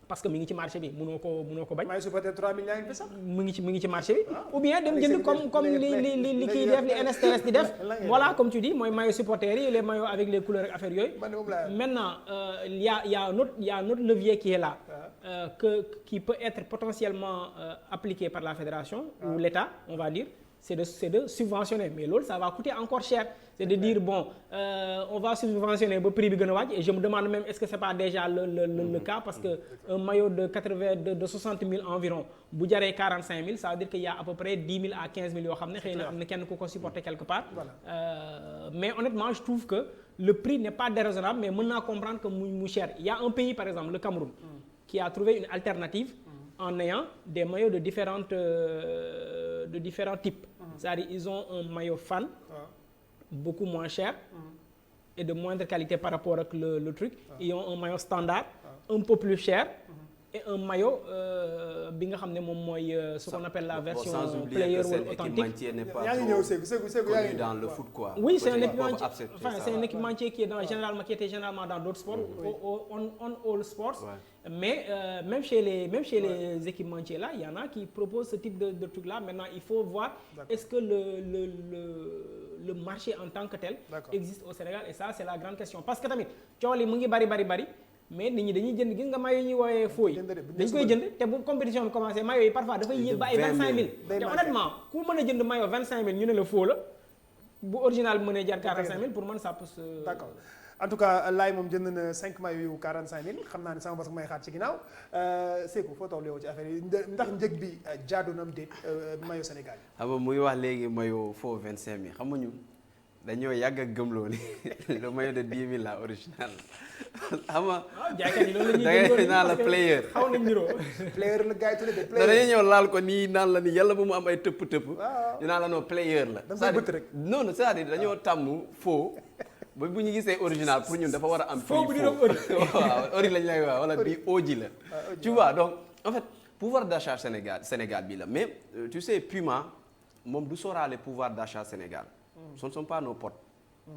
parce que mi ngi ci marché bi mënoo ko bañ. maillot peut-être 3 millions ngi fi sax. mi ngi ci marché bi. ou bien dem jënd comme li kii def li NSTS di def. voilà comme tu dis mooy maillot supporters yi les maillots avec les couleurs ak affaire yooyu. maintenant il y a un autre levier qui est là. qui peut être potentiellement appliqué par la fédération ou l'État on va dire c'est de subventionner mais loolu ça va coûter encore cher c'est de dire bon on va subventionner ba prix bi gën a wàcc et je me demande même est-ce que c'est pas déjà le cas parce que un maillot de 60 000 environ bu jaree 45 000 ça veut dire qu'il y a à peu près 10 000 à 15 000 yoo xam ne xëy na am na kenn ku ko supporter quelque part mais honnêtement je trouve que le prix n'est pas déraisonnable mais mën naa comprendre que mu cher il y a un pays par exemple le Cameroun qui a trouvé une alternative en ayant des maillots de différents types c'est-à-dire ils ont un maillot fan beaucoup moins cher et de moindre qualité par rapport ak le truc ils ont un maillot standard un peu plus cher et un maillot bi nga xam ne moom mooy ce qu'on appelle la version player wala authentique yaa ngi ñëw Sékou yaa ngi dans le foot quoi. Oui, c'est un équipementier. Enfin, c'est un équipementier qui était généralement dans d'autres sports, on all sports. Ouais. Mais même chez les équipementiers là, il y en a qui proposent ce type de truc là. Maintenant, il faut voir est-ce que le marché en tant que tel existe au Sénégal et ça c'est la grande question parce que tamit coow li mu ngi bari mais nit ñi dañuy jënd gis nga maillot yi ñuy woowee faux yi dañ koy jënd te bu compétition bi commencé maillot yi parfois dafay yéeg ba ay 25 000 te honnêtement ku mën a jënd maillot 25 000 ñu ne la faux la bu original bi mënee jar 45 000 pour man ça peut se. D'accord en tout cas laay moom jënd na 5 maillots yu 45 000 xam naa ne sama bos may xaar ci ginnaaw Sékou foo toll yow ci affaire yi ndax njëg bi jaadu na am déet maillot Sénégal yi. xam nga muy wax léegi maillot faux 25 000 xam nga ñun dañoo yàgg a gëmloo ni le maillot de 10 000 la original xam nga. jaaykat yi loolu la ñuy gëmloo naa la player. xaw nañ niroo. player la gars yi tuddee de player. dañuy ñëw laal ko nii naan la ni yàlla bu mu am ay tëpp. dinaa la noo player la. da nga koy bëtt rek non c'est-à-dire dañoo tàmm faux ba bu ñu gisee original pour ñun dafa war a am. faux bu ñu doon ori. waaw ori lañ lay wax wala bii oji la. tu vois donc en fait pouvoir d'achat Sénégal bi la mais tu sais Puma moom du sóoraale pouvoir d'achat Sénégal. Ce ne sont pas nos potes.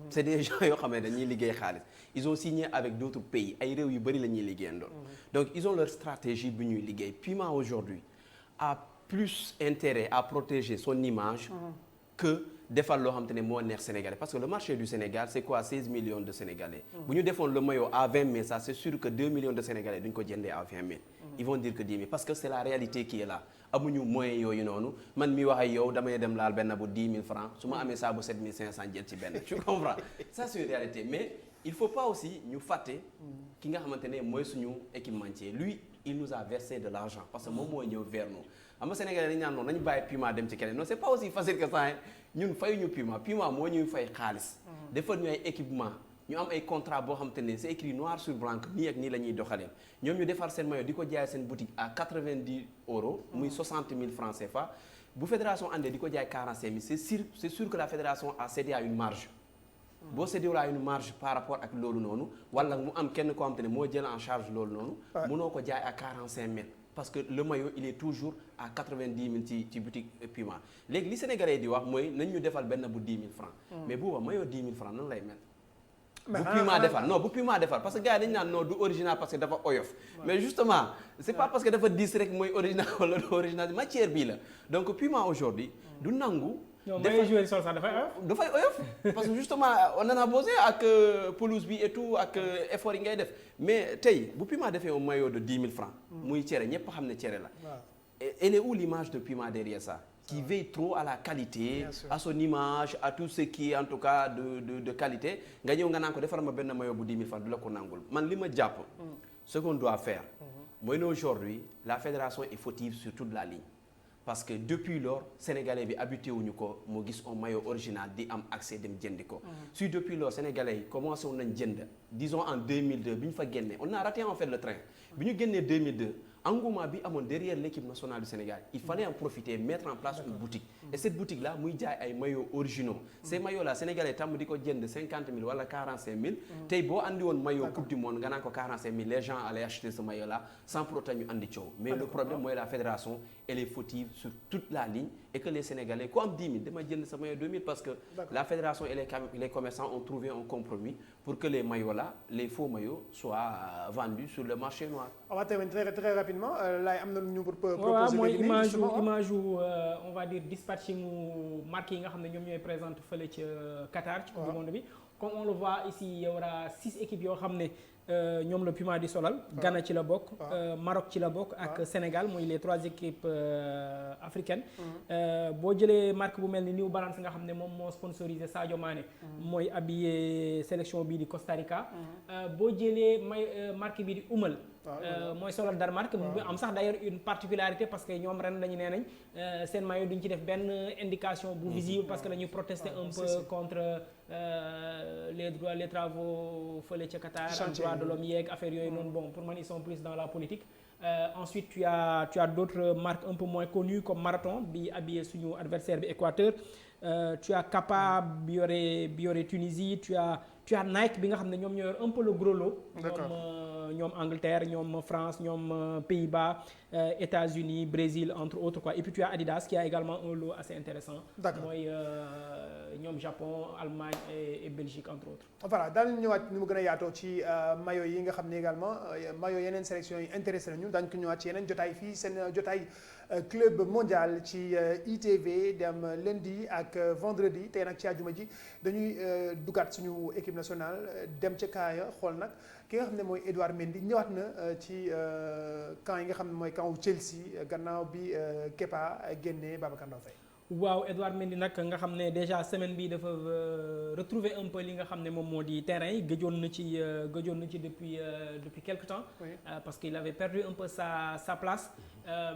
C'est des gens yoo xam ne dañuy liggéey xaalis ils ont signé avec d'autres pays ay réew yu bëri la ñuy liggéeyandoon donc ils ont leur stratégie bu ñuy liggéey Puma aujourd'hui a plus intérêt à protéger son image que defal loo xam te ne moo neex Sénégalais parce que le marché du Sénégal c'est quoi 16 millions de Sénégalais bu ñu defoon le maillot à 20 000 ça c'est sûr que 2 millions de Sénégalais duñ ko jëndee à 20 000 ils vont dire que 10 000 parce que c'est la réalité qui est là amuñu moyen yooyu noonu man mi wax ak yow damay dem laal benn bu 10 000 francs su ma amee saa bu 7 500 jël ci benn tu comprends ça c'est une réalité mais il faut pas aussi ñu fàtte ki nga xamante ne mooy suñu équipementier lui il nous a versé de l'argent parce que moom mooy ñëw vers nous xam nga Sénégalais dañu naan noonu nañu bàyyi Puma dem ci keneen non c'est pas aussi facile que ça ñun fayuñu Puma moo ñuy fay xaalis defal ñu ay équipement ñu am ay contrat boo xamante ne c'est écrit noir sur blanc nii ak nii la ñuy doxalee ñoom ñu defar seen maillot di ko jaay seen boutique à 90 €. muy 60 000 francs CFA. bu fédération andee di ko jaay 45 000 c'est sûr que la fédération a cédé à une marge. boo cédé à une marge par rapport ak loolu noonu wala mu am kenn koo xamante ne moo jël en charge loolu noonu. mënoo ko jaay à 45 000. parce que le maillot il est toujours à 90 000 ci boutique Puma léegi li Sénégalais di wax mooy nañ ñu defal benn bu 10 000 francs. mais booba maillot 10 000 francs nan lay mel. bu Puma defar non bu Puma defar parce que gars yi dañu naan non du original parce que dafa oyof mais justement c'est pas parce que dafa diis rek mooy original wala du original matière bii la donc Puma aujourd'hui du nangu. non may jouer sol sax dafay oyof parce que justement on en a besoin ak pelouse bi et tout ak effort yi ngay def mais tey bu Puma defee un maillot de 10 000 francs. muy cere ñëpp xam ne cere la. elle est où l'image de Puma derrière ça. qui veille trop à la qualité, à son image, à tout ce qui est en tout cas de qualité. Nga ñëw nga naan ko defal ma benn maillot bu 10 000 francs du la ko nangul man li ma jàpp. ce qu'on doit faire. mooy ne aujourd'hui la fédération est fautive sur toute la ligne. parce que depuis lors sénégalais bi habitué wuñu ko moo gis un maillot original di am accès dem jëndi ko. si depuis lors sénégalais yi commencé woon nañ jënd disons en 2002 bi ñu fa génnee on a raté en fait le train bi ñu génnee 2002. engouement bi amoon derrière l'équipe nationale du Sénégal il fallait en profiter mettre en place une boutique et cette boutique là muy jaay ay maillots originaux ces maillots là sénégalais tàmm di ko jënd 50 000 wala 45 000 tey boo andi woon maillot coupe du monde nga naan ko 45 000 les gens allaient acheter ce maillot là sans pour autant ñu andi coow mais le problème mooy la fédération elle est fautive sur toute la ligne et que les sénégalais ku am 10 000 dama jënd sa maillot 2 000 parce que la fédération et les commerçants ont trouvé un compromis pour que les maillots là les faux maillots soient vendus sur le marché noir. On va terminer très rapidement laay am na ñu pour proposer. waaw mooy image on va dire dispatching marque yi nga xam ne ñoom ñooy présente fële ca Qatar ci coupe du monde bi comme on le voit ici il y aura 6 équipes yoo xam ne ñoom la Puma di solal. Ghana ci la bokk. Maroc ci la bokk ak Sénégal mooy les 3 équipes africaines. boo jëlee marque bu mel ni New Balance nga xam ne moom moo sponsorisé Sadio Mané. mooy habillé sélection bii di Costa Rica. boo jëlee marque bii di Hummel. mooy solal Danemark bu am sax d'ailleurs une particularité parce que ñoom ren lañu nee nañ seen maillot duñ ci def benn indication bu visible parce que dañuy protester un peu contre les travaux fële ca Qatar ak droit de l'homme yeeg affaire yooyu noonu bon pour man ils sont plus dans la politique. Ensuite tu as d'autres marques un peu moins connues comme Marathon bi habillé suñu adversaire bi Équateur. Tu as Kappa bi yore Tunisie tu as Nike bi nga xam ne ñoom ñoo yor un peu le gros lot. ñoom Angleterre ñoom France ñoom Pays-Bas États-Unis Brésil entre autres quoi et puis tu as Adidas qui a également un lot assez intéressant. mooy ñoom Japon Allemagne et Belgique entre autres. voilà daal ñëwaat ni mu gën a yaatoo ci maillot yi nga xam ne également maillot yeneen sélection yi intéressé nañu daañu ko ñëwaat ci yeneen jotaay fii seen jotaay club mondial ci ITV dem lundi ak vendredi tey nag ci àjjuma ji dañuy dugaat suñu équipe nationale dem ca kaaya xool nag ki nga xam ne mooy Edouard Mendy ñëwaat na ci camp yi nga xam ne mooy camp wu Chelsea gannaaw bi Kepa génnee Babacar Ndaw Faye. waaw Edouard Mendy nag nga xam ne déjà semaine bi dafa retrouver un peu li nga xam ne moom moo di terrain yi gëjoon na ci depuis quelque temps. Parce qu'il avait perdu un peu sa place.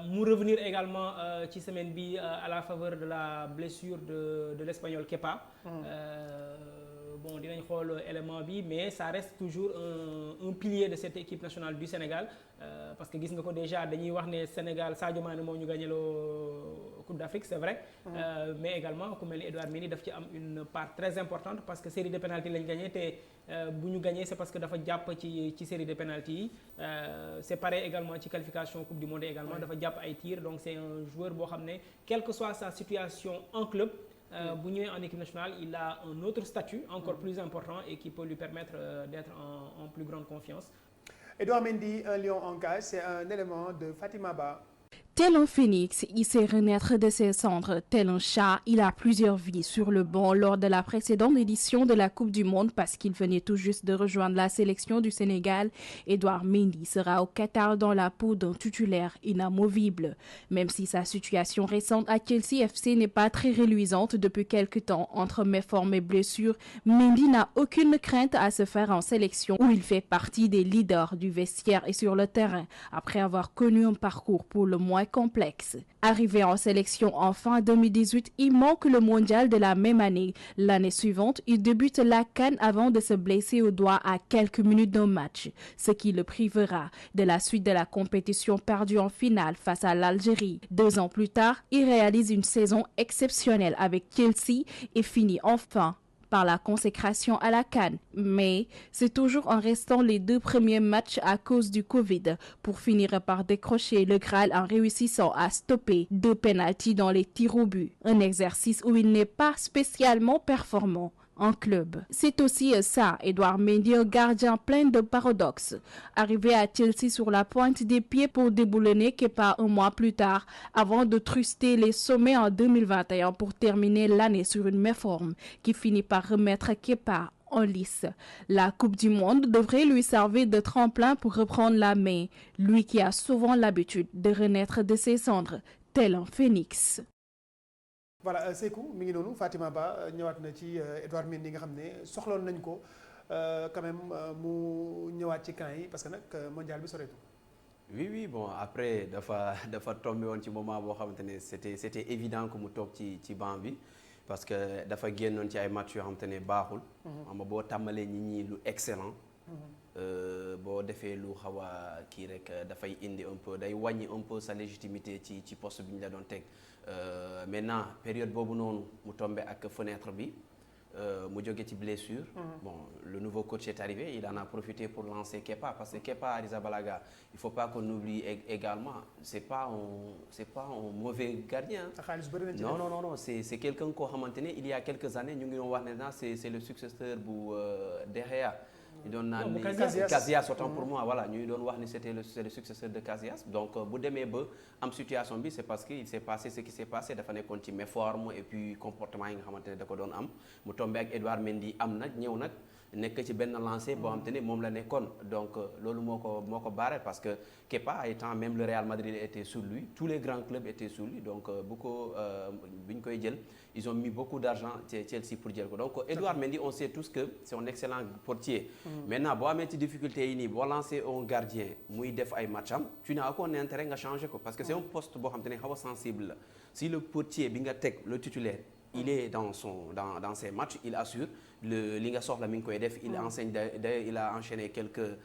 mu revenir également ci semaine bi à la faveur de la blessure de l'Espagnol Kepa. Bon dinañ xool élément bi mais ça reste toujours un pilier de cette équipe nationale du Sénégal parce que gis nga ko déjà dañuy wax ne Sénégal Sadio Mané moo ñu gagné loo Coupe d'Afrique c'est vrai. Mais également ku mel ni Edouard Mendy daf ci am une part très importante parce que série de pénalty lañ gagné te bu ñu gagné c'est parce que dafa jàpp ci série de pénalty yi c'est pareil également ci qualification Coupe du Monde également dafa jàpp ay tirs donc c'est un joueur boo xam ne quelle que soit sa situation en club. bu ñëwee en équipe nationale il a un autre statut encore plus important et qui peut lui permettre d'être en plus grande confiance. Edouard Mendy, un lion en cage, c'est un élément de Fatima Ba. Tel un phénix, il sait renaître de ses cendres. Tel un chat, il a plusieurs vies sur le banc lors de la précédente édition de la Coupe du Monde parce qu'il venait tout juste de rejoindre la sélection du Sénégal. Edouard Mendy sera au Qatar dans la peau d'un titulaire inamovible. Même si sa situation récente à Chelsea FC n'est pas très reluisante depuis quelque temps, entre méformes et blessures, Mendy n'a aucune crainte à se faire en sélection où il fait partie des leaders du vestiaire et sur le terrain après avoir connu un parcours pour le moins complexe. Arrivé en sélection en fin 2018, il manque le mondial de la même année. L'année suivante, il débute la CAN avant de se blesser au doigt à quelques minutes d'un match, ce qui le privera de la suite de la compétition perdue en finale face à l'Algérie. 2 ans plus tard, il réalise une saison exceptionnelle avec Chelsea et finit enfin par la consécration à la CAN. Mais c'est toujours en restant les 2 premiers matchs à cause du Covid pour finir par décrocher le Graal en réussissant à stopper 2 pénaltys dans les tirs au but. Un exercice où il n'est pas spécialement performant en club. C'est aussi ça, Edouard Mendy, un gardien plein de paradoxes. Arrivé à Chelsea sur la pointe des pieds pour déboulonner Kepa un mois plus tard, avant de truster les sommets en 2021 pour terminer l'année sur une méforme qui finit par remettre Kepa en lice. La Coupe du Monde devrait lui servir de tremplin pour reprendre la main, lui qui a souvent l'habitude de renaître de ses cendres, tel un phénix. Voilà Sékou mi ngi noonu Fatima Ba ñëwaat na ci Edouard Mendy nga xam ne soxloon nañ ko quand même mu ñëwaat ci camp yi parce que nag mondial bi soreetu. oui bon après dafa tombé woon ci moment boo xamante ne c'était évident que mu toog ci banc bi parce que dafa génnoon ci ay match yoo xamante ne baaxul. xam nga boo tàmbalee ñi lu excellent. boo defee lu xaw a kii rek dafay indi un peu day wàññi un peu sa légitimité ci poste bi ñu la doon teg. Maintenant période boobu noonu mu tombé ak fenêtre bi mu jóge ci blessure. Bon le nouveau coach est arrivé il en a profité pour lancer Kepa parce que Kepa Arrizabalaga il faut pas qu'on oublie également c'est pas un mauvais gardien. non c'est quelqu'un koo xamante ne il y a quelques années ñu ngi doon wax ne c'est le successeur bu De Gea. ñu doon naan ni Casillas autant pour moi voilà ñu doon wax ni c'est le successeur de Casillas donc bu demee ba am situation bi c'est parce que il s'est passé ce qui s'est passé dafa nekkoon ci méforme et puis comportement yi nga xamante ne da ko doon am mu tombé ak Edouard Mendy am nag ñëw nag nekk ci benn lancé boo xam te ne moom la nekkoon donc loolu moo ko baare parce que Kepa étant même le Real Madrid était sur lui tous les grands clubs étaient sur lui donc bi ñu koy jël ils ont mis beaucoup d'argent Chelsea pour jël ko donc Edouard Mendy on sait tous que c'est un excellent portier. Maintenant boo amee ci difficulté yi nii boo lancé un gardien muy def ay match am tu n'as aucun intérêt nga changer ko parce que c'est un poste boo xam te ne xaw a sensible la si le portier bi nga teg le titulaire il est dans ses matchs il assure li nga soxla mi ngi koy def il enseigne d'ailleurs il a enchaîné quelques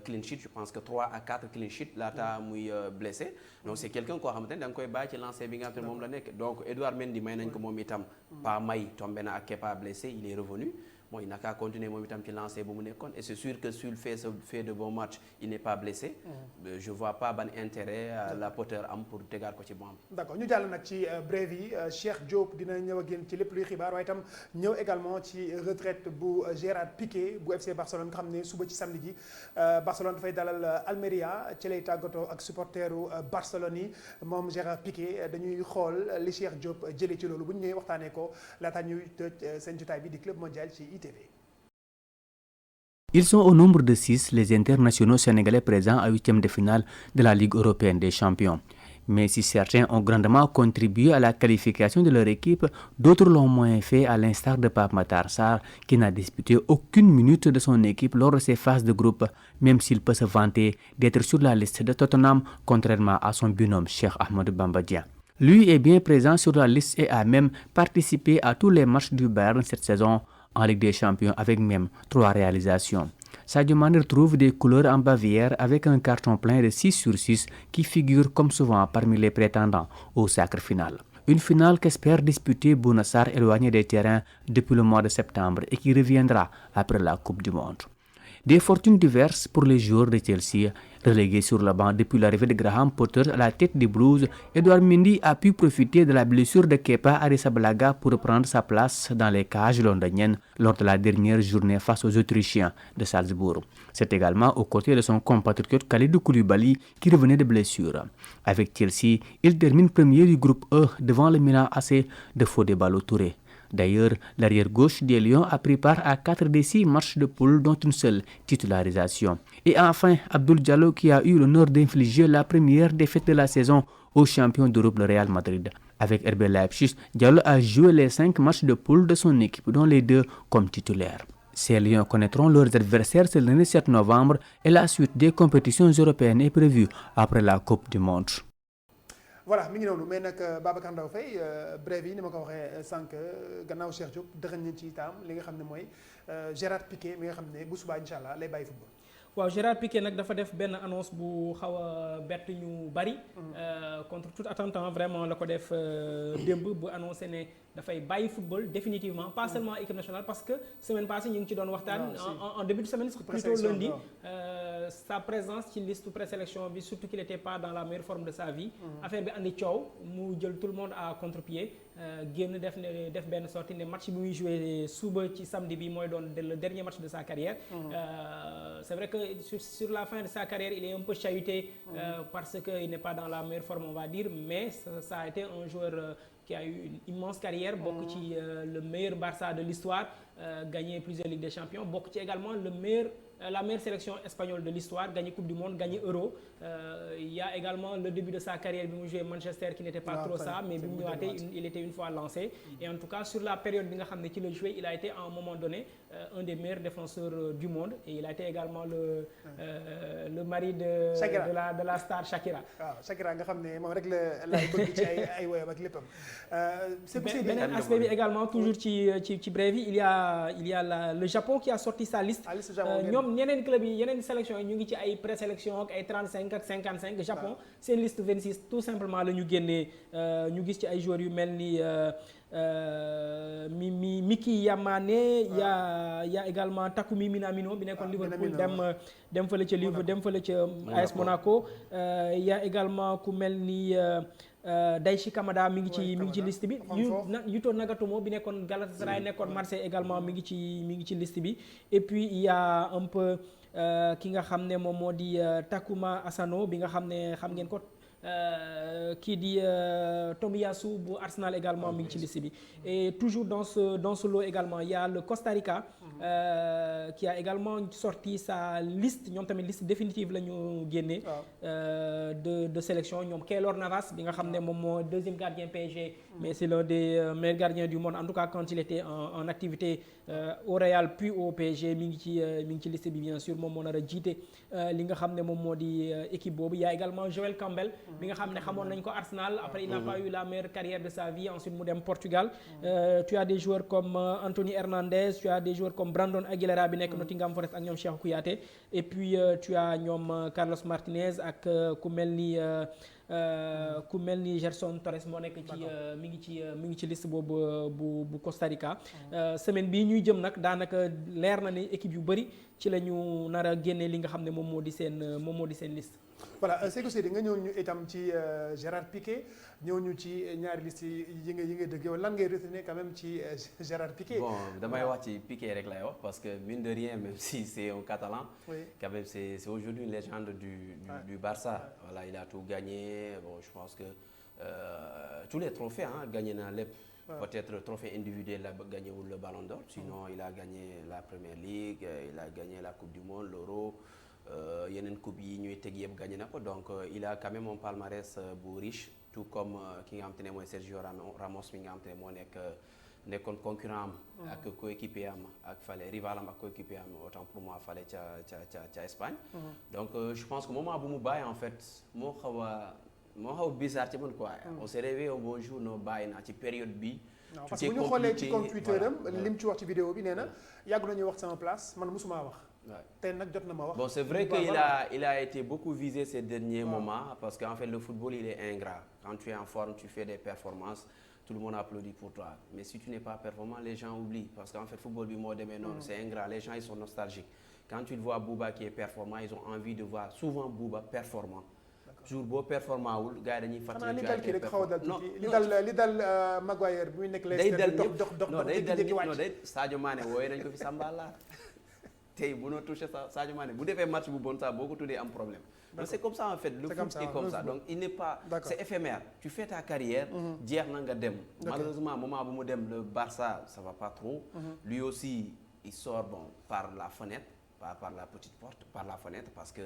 clean sheets je pense que 3 à 4 clean sheets laata muy blessé donc c'est quelqu'un koo xamante ne da nga koy bàyyi ci lancé bi nga xam ne moom la nekk donc Edouard Mendy may nañ ko moom itam pas may tombé na ak Kepa blessé il est revenu bon il n'a qu'à continuer moom itam ci lancé bu mu nekkoon et c'est sûr que s'il fait de bons matchs il n'est pas blessé je vois pas ban intérêt la Potter am pour tegaat ko ci bon. d'accord ñu jàll nag ci brève yi Cheikh Diop dina ñëw ak yéen ci lépp luy xibaar waaye itam ñëw également ci retraite bu Gérard Piqué bu FC Barcelone nga xam ne suba ci samedi ji Barcelone dafay dalal Almeria ci lay tàggatoo ak supporteru Barcelone yi moom Gérard Piqué dañuy xool li Cheikh Diop jëlee ci loolu bu ñu ñëwee waxtaanee ko laata ñuy tëj seen jotaay bi di Club Mondial ci ITV. Ils sont au nombre de 6 les internationaux sénégalais présents à 8e de finale de la Ligue européenne des champions. Mais si certains ont grandement contribué à la qualification de leur équipe, d'autres l'ont moins fait à l'instar de Pape Matar Sarr qui n'a disputé aucune minute de son équipe lors de ces phases de groupe, même s'il peut se vanter d'être sur la liste de Tottenham, contrairement à son binôme Cheikh Ahmadou Bamba Dieng. Lui est bien présent sur la liste et a même participé à tous les matchs du Bayern cette saison en Ligue des Champions avec même 3 réalisations. Sadio Mané retrouve des couleurs en Bavière avec un carton plein de 6 sur 6 qui figure comme souvent parmi les prétendants au sacre final. Une finale qu'espère disputer Bouna Sarr éloigné des terrains depuis le mois de septembre et qui reviendra après la Coupe du Monde. Des fortunes diverses pour les joueurs de Chelsea. Relégué sur le banc depuis l'arrivée de Graham Potter à la tête des Blues, Edouard Mendy a pu profiter de la blessure de Kepa Arrizabalaga pour reprendre sa place dans les cages londoniennes lors de la dernière journée face aux Autrichiens de Salzbourg. C'est également aux côtés de son compatriote Kalidou Koulibaly qui revenait de blessure. Avec Chelsea, il termine premier du groupe E devant le Milan AC de Fodé Ballo-Touré. D'ailleurs, l'arrière-gauche des Lions a pris part à 4 des 6 matchs de poule dont une seule titularisation. Et enfin, Abdoul Diallo qui a eu l'honneur d'infliger la première défaite de la saison au champion d'Europe le Real Madrid. Avec RB Leipzig, Diallo a joué les 5 matchs de poule de son équipe, dont les 2 comme titulaires. Ces Lions connaîtront leurs adversaires ce lundi 7 novembre et la suite des compétitions européennes est prévue après la Coupe du Monde. voilà mi ngi noonu mais nag Babacar Ndao Faye brève yi ni ma ko waxee sànq gannaaw Cheikh Diop dëxañ nañ ci itam li nga xam ne mooy Gérard Piqué mi nga xam ne bu subaa incha allah lay bàyyi football. waaw Gérard Piqué nag dafa def benn annonce bu xaw a bett ñu bari. contre toute attente vraiment la ko def démb bu annoncé ne dafay bàyyi football définitivement pas seulement équipe nationale parce que semaine passée ñu ngi ci doon waxtaan. en début de semaine plutôt lundi. sa présence ci liste présélection bi surtout qu'il était pas dans la meilleure forme de sa vie. affaire bi andi coow mu jël tout le monde à contre-pied génn def benn sortie ne match bi muy joué suba ci samedi bi mooy doon le dernier match de sa carrière. C'est vrai que sur la fin de sa carrière il est un peu chahuté parce que il n'est pas dans la meilleure forme on va dire mais ça a été un joueur qui a eu une immense carrière bokk ci le meilleur Barça de l'histoire gagné plusieurs Ligues des Champions bokk ci également la meilleure sélection espagnole de l'histoire gagné Coupe du Monde gagné Euro il y a également le début de sa carrière bi mu joué Manchester qui n'était pas trop ça mais bi mu ñëwaatee il était une fois lancé et en tout cas sur la période bi nga xam ne ci la joué il a été à un moment donné un des meilleurs défenseurs du monde et il a été également le mari de la star Shakira. waaw Shakira nga xam ne moom rek la bëgg ci ay woyam ak léppam. beneen aspect bi également toujours ci brève yi il y a le Japon qui a sorti sa liste. ñoom ñeneen club yi yeneen sélection yi ñu ngi ci ay présélection ak ay 35 ak 55 Japon seen liste 26 tout simplement la ñu génnee ñu gis ci ay joueurs yu mel ni Miki Yamane y a également Takumi Minamino bi nekkoon Liverpool dem fële ca Liverpool dem fële ca AS Monaco y a également ku mel ni Daichi Kamada mi ngi ci liste bi Yuto Nagatomo bi nekkoon Galatasaray nekkoon Marseille également mi ngi ci liste bi et puis il y a un peu ki nga xam ne moom moo di Takuma Asano bi nga xam ne xam ngeen ko kii di Tomiyasu bu Arsenal également mi ngi ci liste bi et toujours dans ce lot également il y a le Costa Rica qui a également sorti sa liste ñoom tamit liste définitive la ñu génnee de sélection ñoom Keylor Navas bi nga xam ne moom moo deuxième gardien PSG mais c'est l'un des meilleurs gardiens du monde en tout cas quand il était en activité au Real puis au PSG mi ngi ci liste bi bien sûr moom moo nar a jiite li nga xam ne moom moo di équipe boobu il y a également Joel Campbell bi nga xam ne xamoon nañ ko Arsenal après il n'a pas eu la meilleure carrière de sa vie ensuite mu dem Portugal tu as des joueurs comme Anthony Hernandez tu as des joueurs comme Brandon Aguilera bi nekk Nottingham Forest ak ñoom Cheikhou Kouyaté et puis tu as ñoom Carlos Martinez ak ku mel ni Gerson Torres moo nekk ci mi ngi ci liste boobu bu Costa Rica semaine bii ñuy jëm nag daanaka leer na ni équipe yu bëri ci la ñu nar a génne li nga xam ne moom moo di seen liste. voilà Sékou Seydi nga ñëw ñu itam ci Gérard Piqué ñëw ñu ci ñaari liste yi nga dëgg yow lan ngay retenir quand même ci Gérard Piqué. bon damay wax ci Piqué rek lay wax parce que mine de rien même si c'est un Catalan. Oui. Quand même c'est aujourd'hui une légende du Barça. Voilà il a tout gagné bon je pense que tous les trophées gagné na lépp. Peut-être trophée individuel la gagné wul le Ballon d'Or sinon il a gagné la Premier League il a gagné la Coupe du Monde l'Euro yeneen coupe yi ñuy teg yëpp gagné na ko donc il a quand même un palmarès bu riche tout comme ki nga xam te ne mooy Sergio Ramos mi nga xam te ne moo nekkoon concurrent am ak coéquipier am ak fale rival am ak coéquipier am autant pour moi fale ca Espagne donc je pense que moment bu mu bàyyi en fait moo xaw a bizarre ci man quoi on s'est réveillé un bon jour no bàyyi naa ci période bi parce que bu ñu xoolee ci compte Twitter am lim ci wax ci vidéo bi nee na yàgg nañu wax sama place man musuma wax tey nag jot na ma wax. Bon c'est vrai que il a été beaucoup visé ces derniers moments parce qu'en fait le football il est ingrat quand tu es en forme tu fais des performances tout le monde applaudit pour toi mais si tu n'es pas performant les gens oublient parce qu'en fait football bi moo demee noonu c'est ingrat les gens ils sont nostalgiques quand tu vois Bouba qui est performant ils ont envie de voir souvent Bouba performant jour boo performant wul gars yi dañuy fàttali tu as été performant li dal Maguire bi muy nekk Leicester dox non day Sadio Mané wooye nañ ko fi Sambala tey bu noo touché Sadio Mané bu defee match bu bon ça boo ko tuddee am problème donc c'est comme ça en fait le foot est comme ça donc il n'est pas c'est éphémère tu fais ta carrière jeex na nga dem malheureusement moment bu mu dem le Barça ça va pas trop lui aussi il sort bon par la fenêtre pas par la petite porte par la fenêtre parce que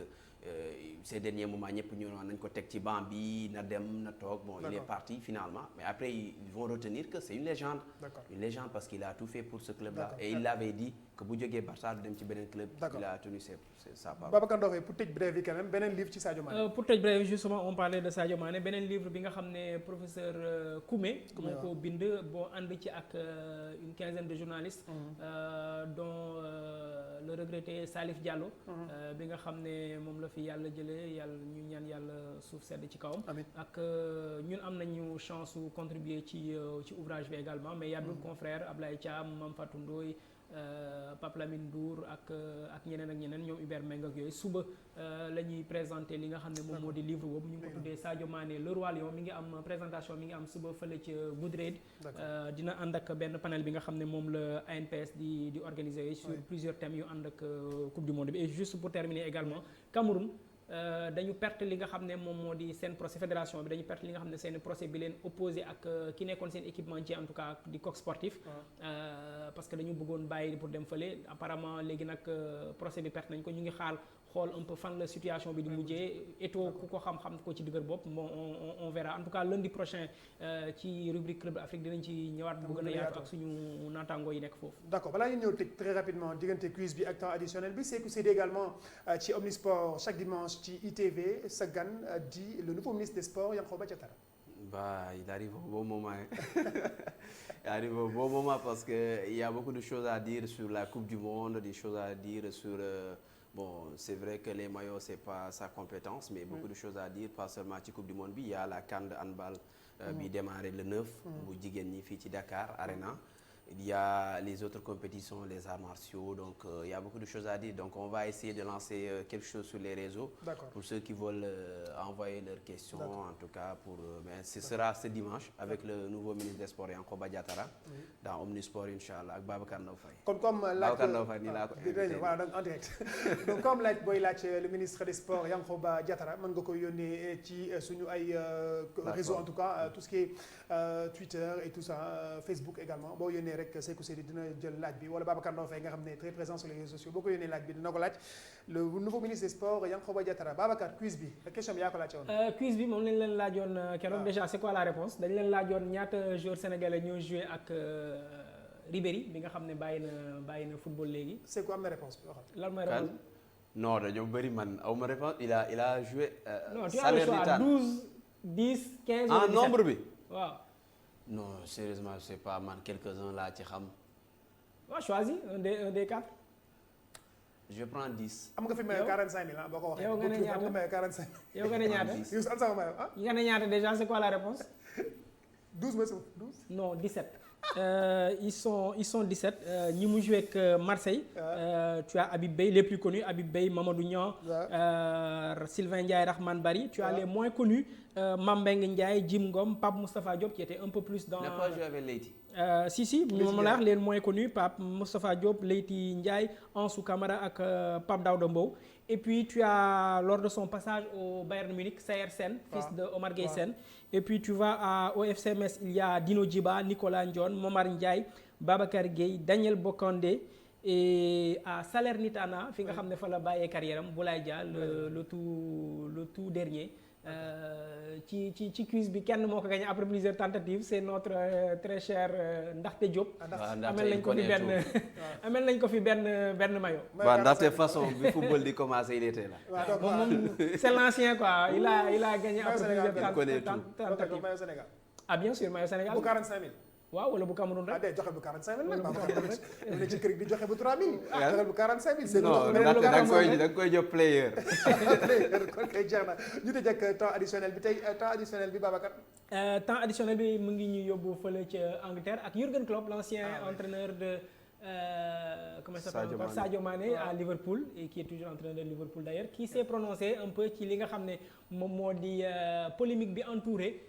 ces derniers moments ñëpp ñu nañ ko teg ci banc bi na dem na toog bon il est parti finalement mais après ils vont retenir que c'est une légende parce qu'il a tout fait pour ce club là et il l'avait dit que bu jógee Barça du dem ci beneen club il a tenu sa parole. Babacar Ndofé pour tëj brève yi quand même beneen livre ci Sadio Mané. pour tëj brève justement on parlait de Sadio Mané beneen livre bi nga xam ne professeur Koumé moo ko bind boo ànd ci ak une quinzaine de journalistes dont le regretté Salif Diallo bi nga xam ne moom la fi yàlla jëlee ñu ñaan yàlla suuf sedd ci kawam ak ñun am nañu chance su contribuer ci ouvrage bi également mais y a d'autres confrères Ablaye Thiam Mame Fatou Ndoye Pape Lamine Ndour ak ñeneen ñoom Hubert Meng ak yooyu suba la ñuy présenter li nga xam ne moom moo di livre boobu ñu ngi ko tuddee Sadio Mané le roi lion mi ngi am présentation mi ngi am suba fële ci Goodread dina ànd ak benn panel bi nga xam ne moom la ANPS di organiser sur plusieurs thèmes yu ànd ak Coupe du Monde bi et juste pour terminer également Cameroun dañu perte li nga xam ne moom moo di seen procès fédération bi dañu perte li nga xam ne seen procès bi leen opposé ak ki nekkoon seen équipementier en tout cas di Coq Sportif parce que dañu bëggoon bàyyi pour dem fële apparemment léegi nag procès bi perte nañ ko ñu ngi xool un peu fan la situation bi di mujjee Eto'o ku ko xam ko ci dëgër bopp bon on verra en tout cas lundi prochain ci rubrique Club Afrique dinañ ci ñëwaat bu gën a yaatu ak suñu naataangoo yi nekk foofu. d'accord balaa ñu ñëw tëj très rapidement diggante quiz bi ak temps additionnel bi Sékou Seydi également ci Omnisport chaque dimanche ci ITV sa gan di le nouveau ministre des sports Yankhoba Diattara. Il arrive au bon moment il arrive au bon moment parce que il y a beaucoup de choses à dire sur la Coupe du Monde des choses à dire sur bon c'est vrai que les maillots c'est pas sa compétence mais beaucoup de choses à dire pas seulement ci Coupe du Monde bi il y a la CAN de handball bi démarré le 9 bu jigéen ñi fii ci Dakar Arena Il y a les autres compétitions, les arts martiaux, donc il y a beaucoup de choses à dire. Donc on va essayer de lancer quelque chose sur les réseaux pour ceux qui veulent envoyer leurs questions, en tout cas. Mais ce sera ce dimanche avec le nouveau ministre des Sports, Yankhoba Diattara, dans Omnisport, Inch'Allah, avec Babacar Ndao Faye. Babacar Ndao Faye, voilà, donc en direct. Donc comme laaj booy laaj le ministre des Sports, Yankhoba Diattara, mën nga ko yónnee ci suñu ay réseaux, en tout cas, tout ce qui est Twitter et tout ça, Facebook également. Boo yónnee rek Sékou Seydi dina jël laaj bi wala Babacar Ndao Faye nga xam ne très présent sur les réseaux sociaux boo ko yónnee laaj bi dina ko laaj le nouveau ministre des Sports Yankhoba Diattara. Babacar, quiz bi question bi yaa ko laajte woon. Quiz bi moom lañ leen laajoon keroog déjà c'est quoi la réponse dañ leen laajoon ñaata joueurs sénégalais ñoo joué ak Ribéry bi nga xam ne bàyyi na football léegi. c'est quoi am na réponse bi waxal. lan mooy réponse. non dañoo bëri man aw ma réponse il a joué. non tu as le choix 12 10 15. en nombre bi waaw. non sérieusement je sais pas man quelques-uns laa ci xam. waaw choisis un des 4. je prends 10. am nga fi maye 45 000 boo ko waxee. yow nga ne ñaata am nga maye 45 000. yow nga ne ñaata. Youssou am sama maye ah. nga ne ñaata déjà c'est quoi la réponse. 12 ma 12. non 17. Ils sont 17 ñi mu joué ak Marseille. Tu as Habib Beye les plus connus Habib Beye, Mamadou Niang, Sylvain Ndiaye, Rahman Bari. Tu as les moins connus Mame Mbengue Ndiaye, Jim Ngom, Pape Moustapha Diop qui était un peu plus dans. Il n'a pas joué avec Leyti. Si moom la les moins connus Pape Moustapha Diop, Leyti Ndiaye, Ansou Camara ak Pape Daouda Mbow. Et puis tu as lors de son passage au Bayern Munich Saër Sène, fils de Omar Gueye Sène. Et puis tu vas au FC Metz, il y a Dino Djiba, Nicolas Ndione, Momar Ndiaye, Babacar Gueye, Daniel Bokandé. Et à Salernitana fi nga xam ne fa la bàyyee carrière am Boulaye Dia le tout dernier. ci quiz bi kenn moo ko gagné après plusieurs tentatives c'est notre très cher Ndaxte Diop. amel nañ ko fi benn maillot. waaw Ndaxte façon bi football di commencer il était là. moom c'est l'ancien quoi il a gagné après plusieurs tentatives. maillot Sénégal. Ah bien sûr maillot Sénégal. bu 45 000. waaw wala bu Cameroun rek. de joxe bu 45 000 nag. wala ci kër gi di joxe bu 3 000. joxe bu 45 000. non da nga koy jox player. kon kay jeex na ñu tëj ak temps additionnel bi tey temps additionnel bi Babacar. temps additionnel bi mu ngi ñu yóbbu fële ca Angleterre ak Jürgen Klopp l'ancien entraîneur de comment ça s'appelle Sadio Mané à Liverpool et qui est toujours entraîneur de Liverpool d'ailleurs qui s'est prononcé un peu ci li nga xam ne moom moo di polémique bi entouré.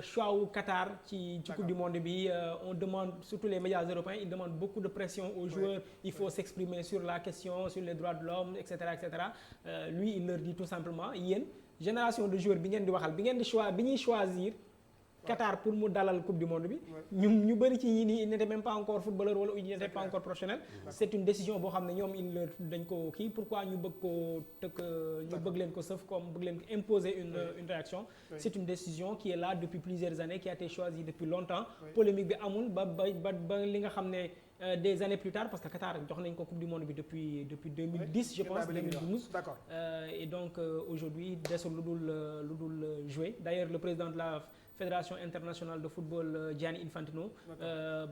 Choix wu Qatar ci Coupe du Monde bi on demande surtout les médias européens ils demandent beaucoup de pression aux joueurs il faut s'exprimer sur la question sur les droits de l'homme etc. Lui il leur dit tout simplement yéen génération de joueurs bi ngeen di waxal bi ñuy choisir Qatar pour mu dalal Coupe du Monde bi ñu bëri ci ñi nii ils n'étaient même pas encore footballeurs wala ils n'étaient pas encore professionnels. C'est une décision boo xam ne ñoom dañ ko kii pourquoi ñu bëgg ko ñu bëgg leen ko sëf comme bëgg leen ko imposer une réaction. C'est une décision qui est là depuis plusieurs années qui a été choisie depuis longtemps. Polémique bi amul ba li nga xam ne des années plus tard parce que Qatar jox nañ ko Coupe du Monde bi depuis 2010 je pense 2012. D'accord. Et donc aujourd'hui desul lu dul jouer d'ailleurs le président de la Fédération internationale de football Gianni Infantino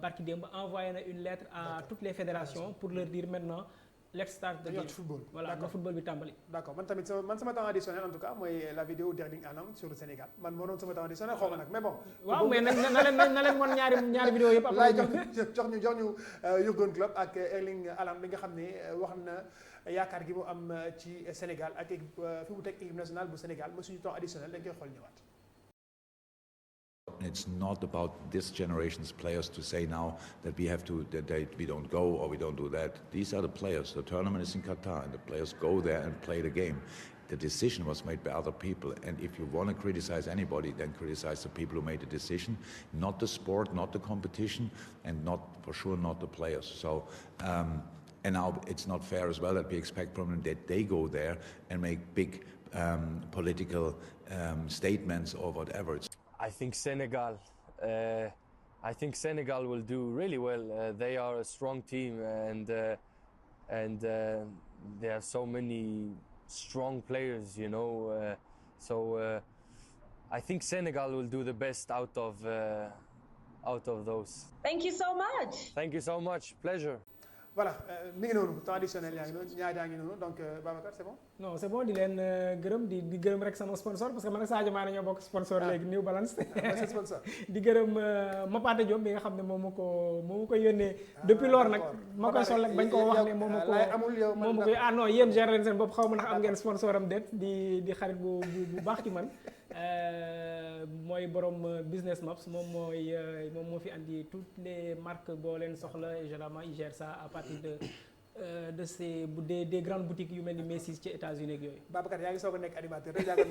barki démb envoyé na une lettre à toutes les fédérations pour leur dire maintenant let's start the game. Football. Voilà le football bi tàmbali. D'accord man tamit sama temps additionnel en tout cas mooy la vidéo dernière annonce sur le Sénégal man moo doon sama temps additionnel xaw ma nag mais bon. waaw mais na leen wan ñaari vidéo yëpp. après jox ñu Jürgen Klopp ak Erling Haaland bi nga xam ne wax na yaakaar gi mu am ci Sénégal ak fi mu teg équipe nationale bu Sénégal mooy suñu temps additionnel dañ koy xool ñëwaat. It's not about this generation's players to say now that we don't go or we don't do that. These are the players. The tournament is in Qatar and the players go there and play the game. The decision was made by other people, and if you want to criticize anybody, then criticize the people who made the decision, not the sport, not the competition, and for sure not the players. So, and now it's not fair as well that we expect from them that they go there and make big political statements or whatever. I think Senegal will do really well. They are a strong team, and they have so many strong players, you know. So I think Senegal will do the best out of those. Thank you so much. Thank you so much. Pleasure. voilà mi ngi noonu temps additionnel yaa ngi noonu ñaar yaa ngi noonu donc Babacar c'est bon. non c'est bon di leen gërëm di gërëm rek sama sponsor parce que man ak Sadio Mané ñoo bokk sponsor léegi New Balance. sponsor di gërëm Mapate Diop bi nga xam ne moom ma ko yónnee depuis lors nag ma koy sol rek bañ koo wax ne moom ma ko moom ma koy non yéen gérer leen seen bopp xaw ma ndax am ngeen sponsor am déet di xarit bu baax ci man mooy borom Business Maps moom moo fi andi toutes les marques boo leen soxla et généralement il gère ça à partir de ces des grandes boutiques yu mel ni Macy's ci États-Unis ak yooyu. Babacar yaa ngi soog a nekk animateur rek jàngat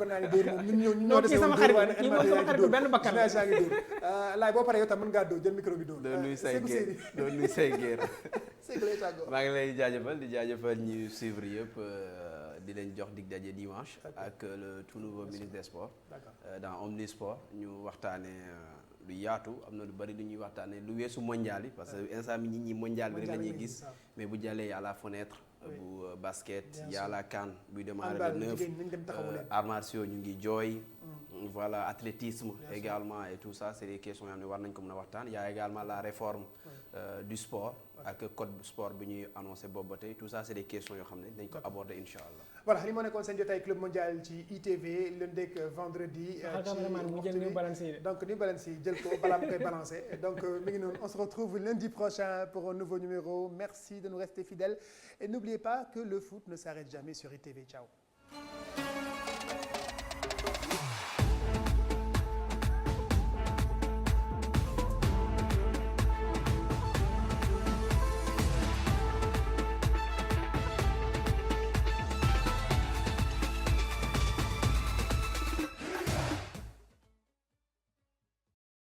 naa ne dóor moom ñun ñoo kii sama xarit benn bakkan la yaa ngi dóor laay boo paree yow tam mën ngaa dóor jël micro bi dóor. doon nuy say géer maa ngi lay jaajëfal di jaajëfal ñu suivre yëpp di leen jox dig daje dimanche ak le tout nouveau ministre des sports dans Omnisport ñu waxtaanee lu yaatu am na lu bari lu ñuy waxtaanee lu weesu mondial yi parce que instant bi nit ñi mondial bi rek la ñuy gis mais bu jàllee à la fenêtre bu basket y a la CAN buy démarrer le 9 arts martiaux ñu ngi jooy voilà athlétisme également et tout ça c'est des questions yoo xam ne war nañ ko mën a waxtaan y a également la réforme du sport ak code sport bi ñuy annoncé boobu ba tey tout ça c'est des questions yoo xam ne dañ ko aborder incha allah. voilà li moo nekkoon seen jotaay club mondial ci ITV lundi ak vendredi. donc New Balance yi jël ko balaa mu koy balancer donc mi ngi noonu on se retrouve lundi prochain pour un nouveau numéro merci de nous rester fidèles et n'oubliez pas que le foot ne s'arrête jamais sur ITV ciao.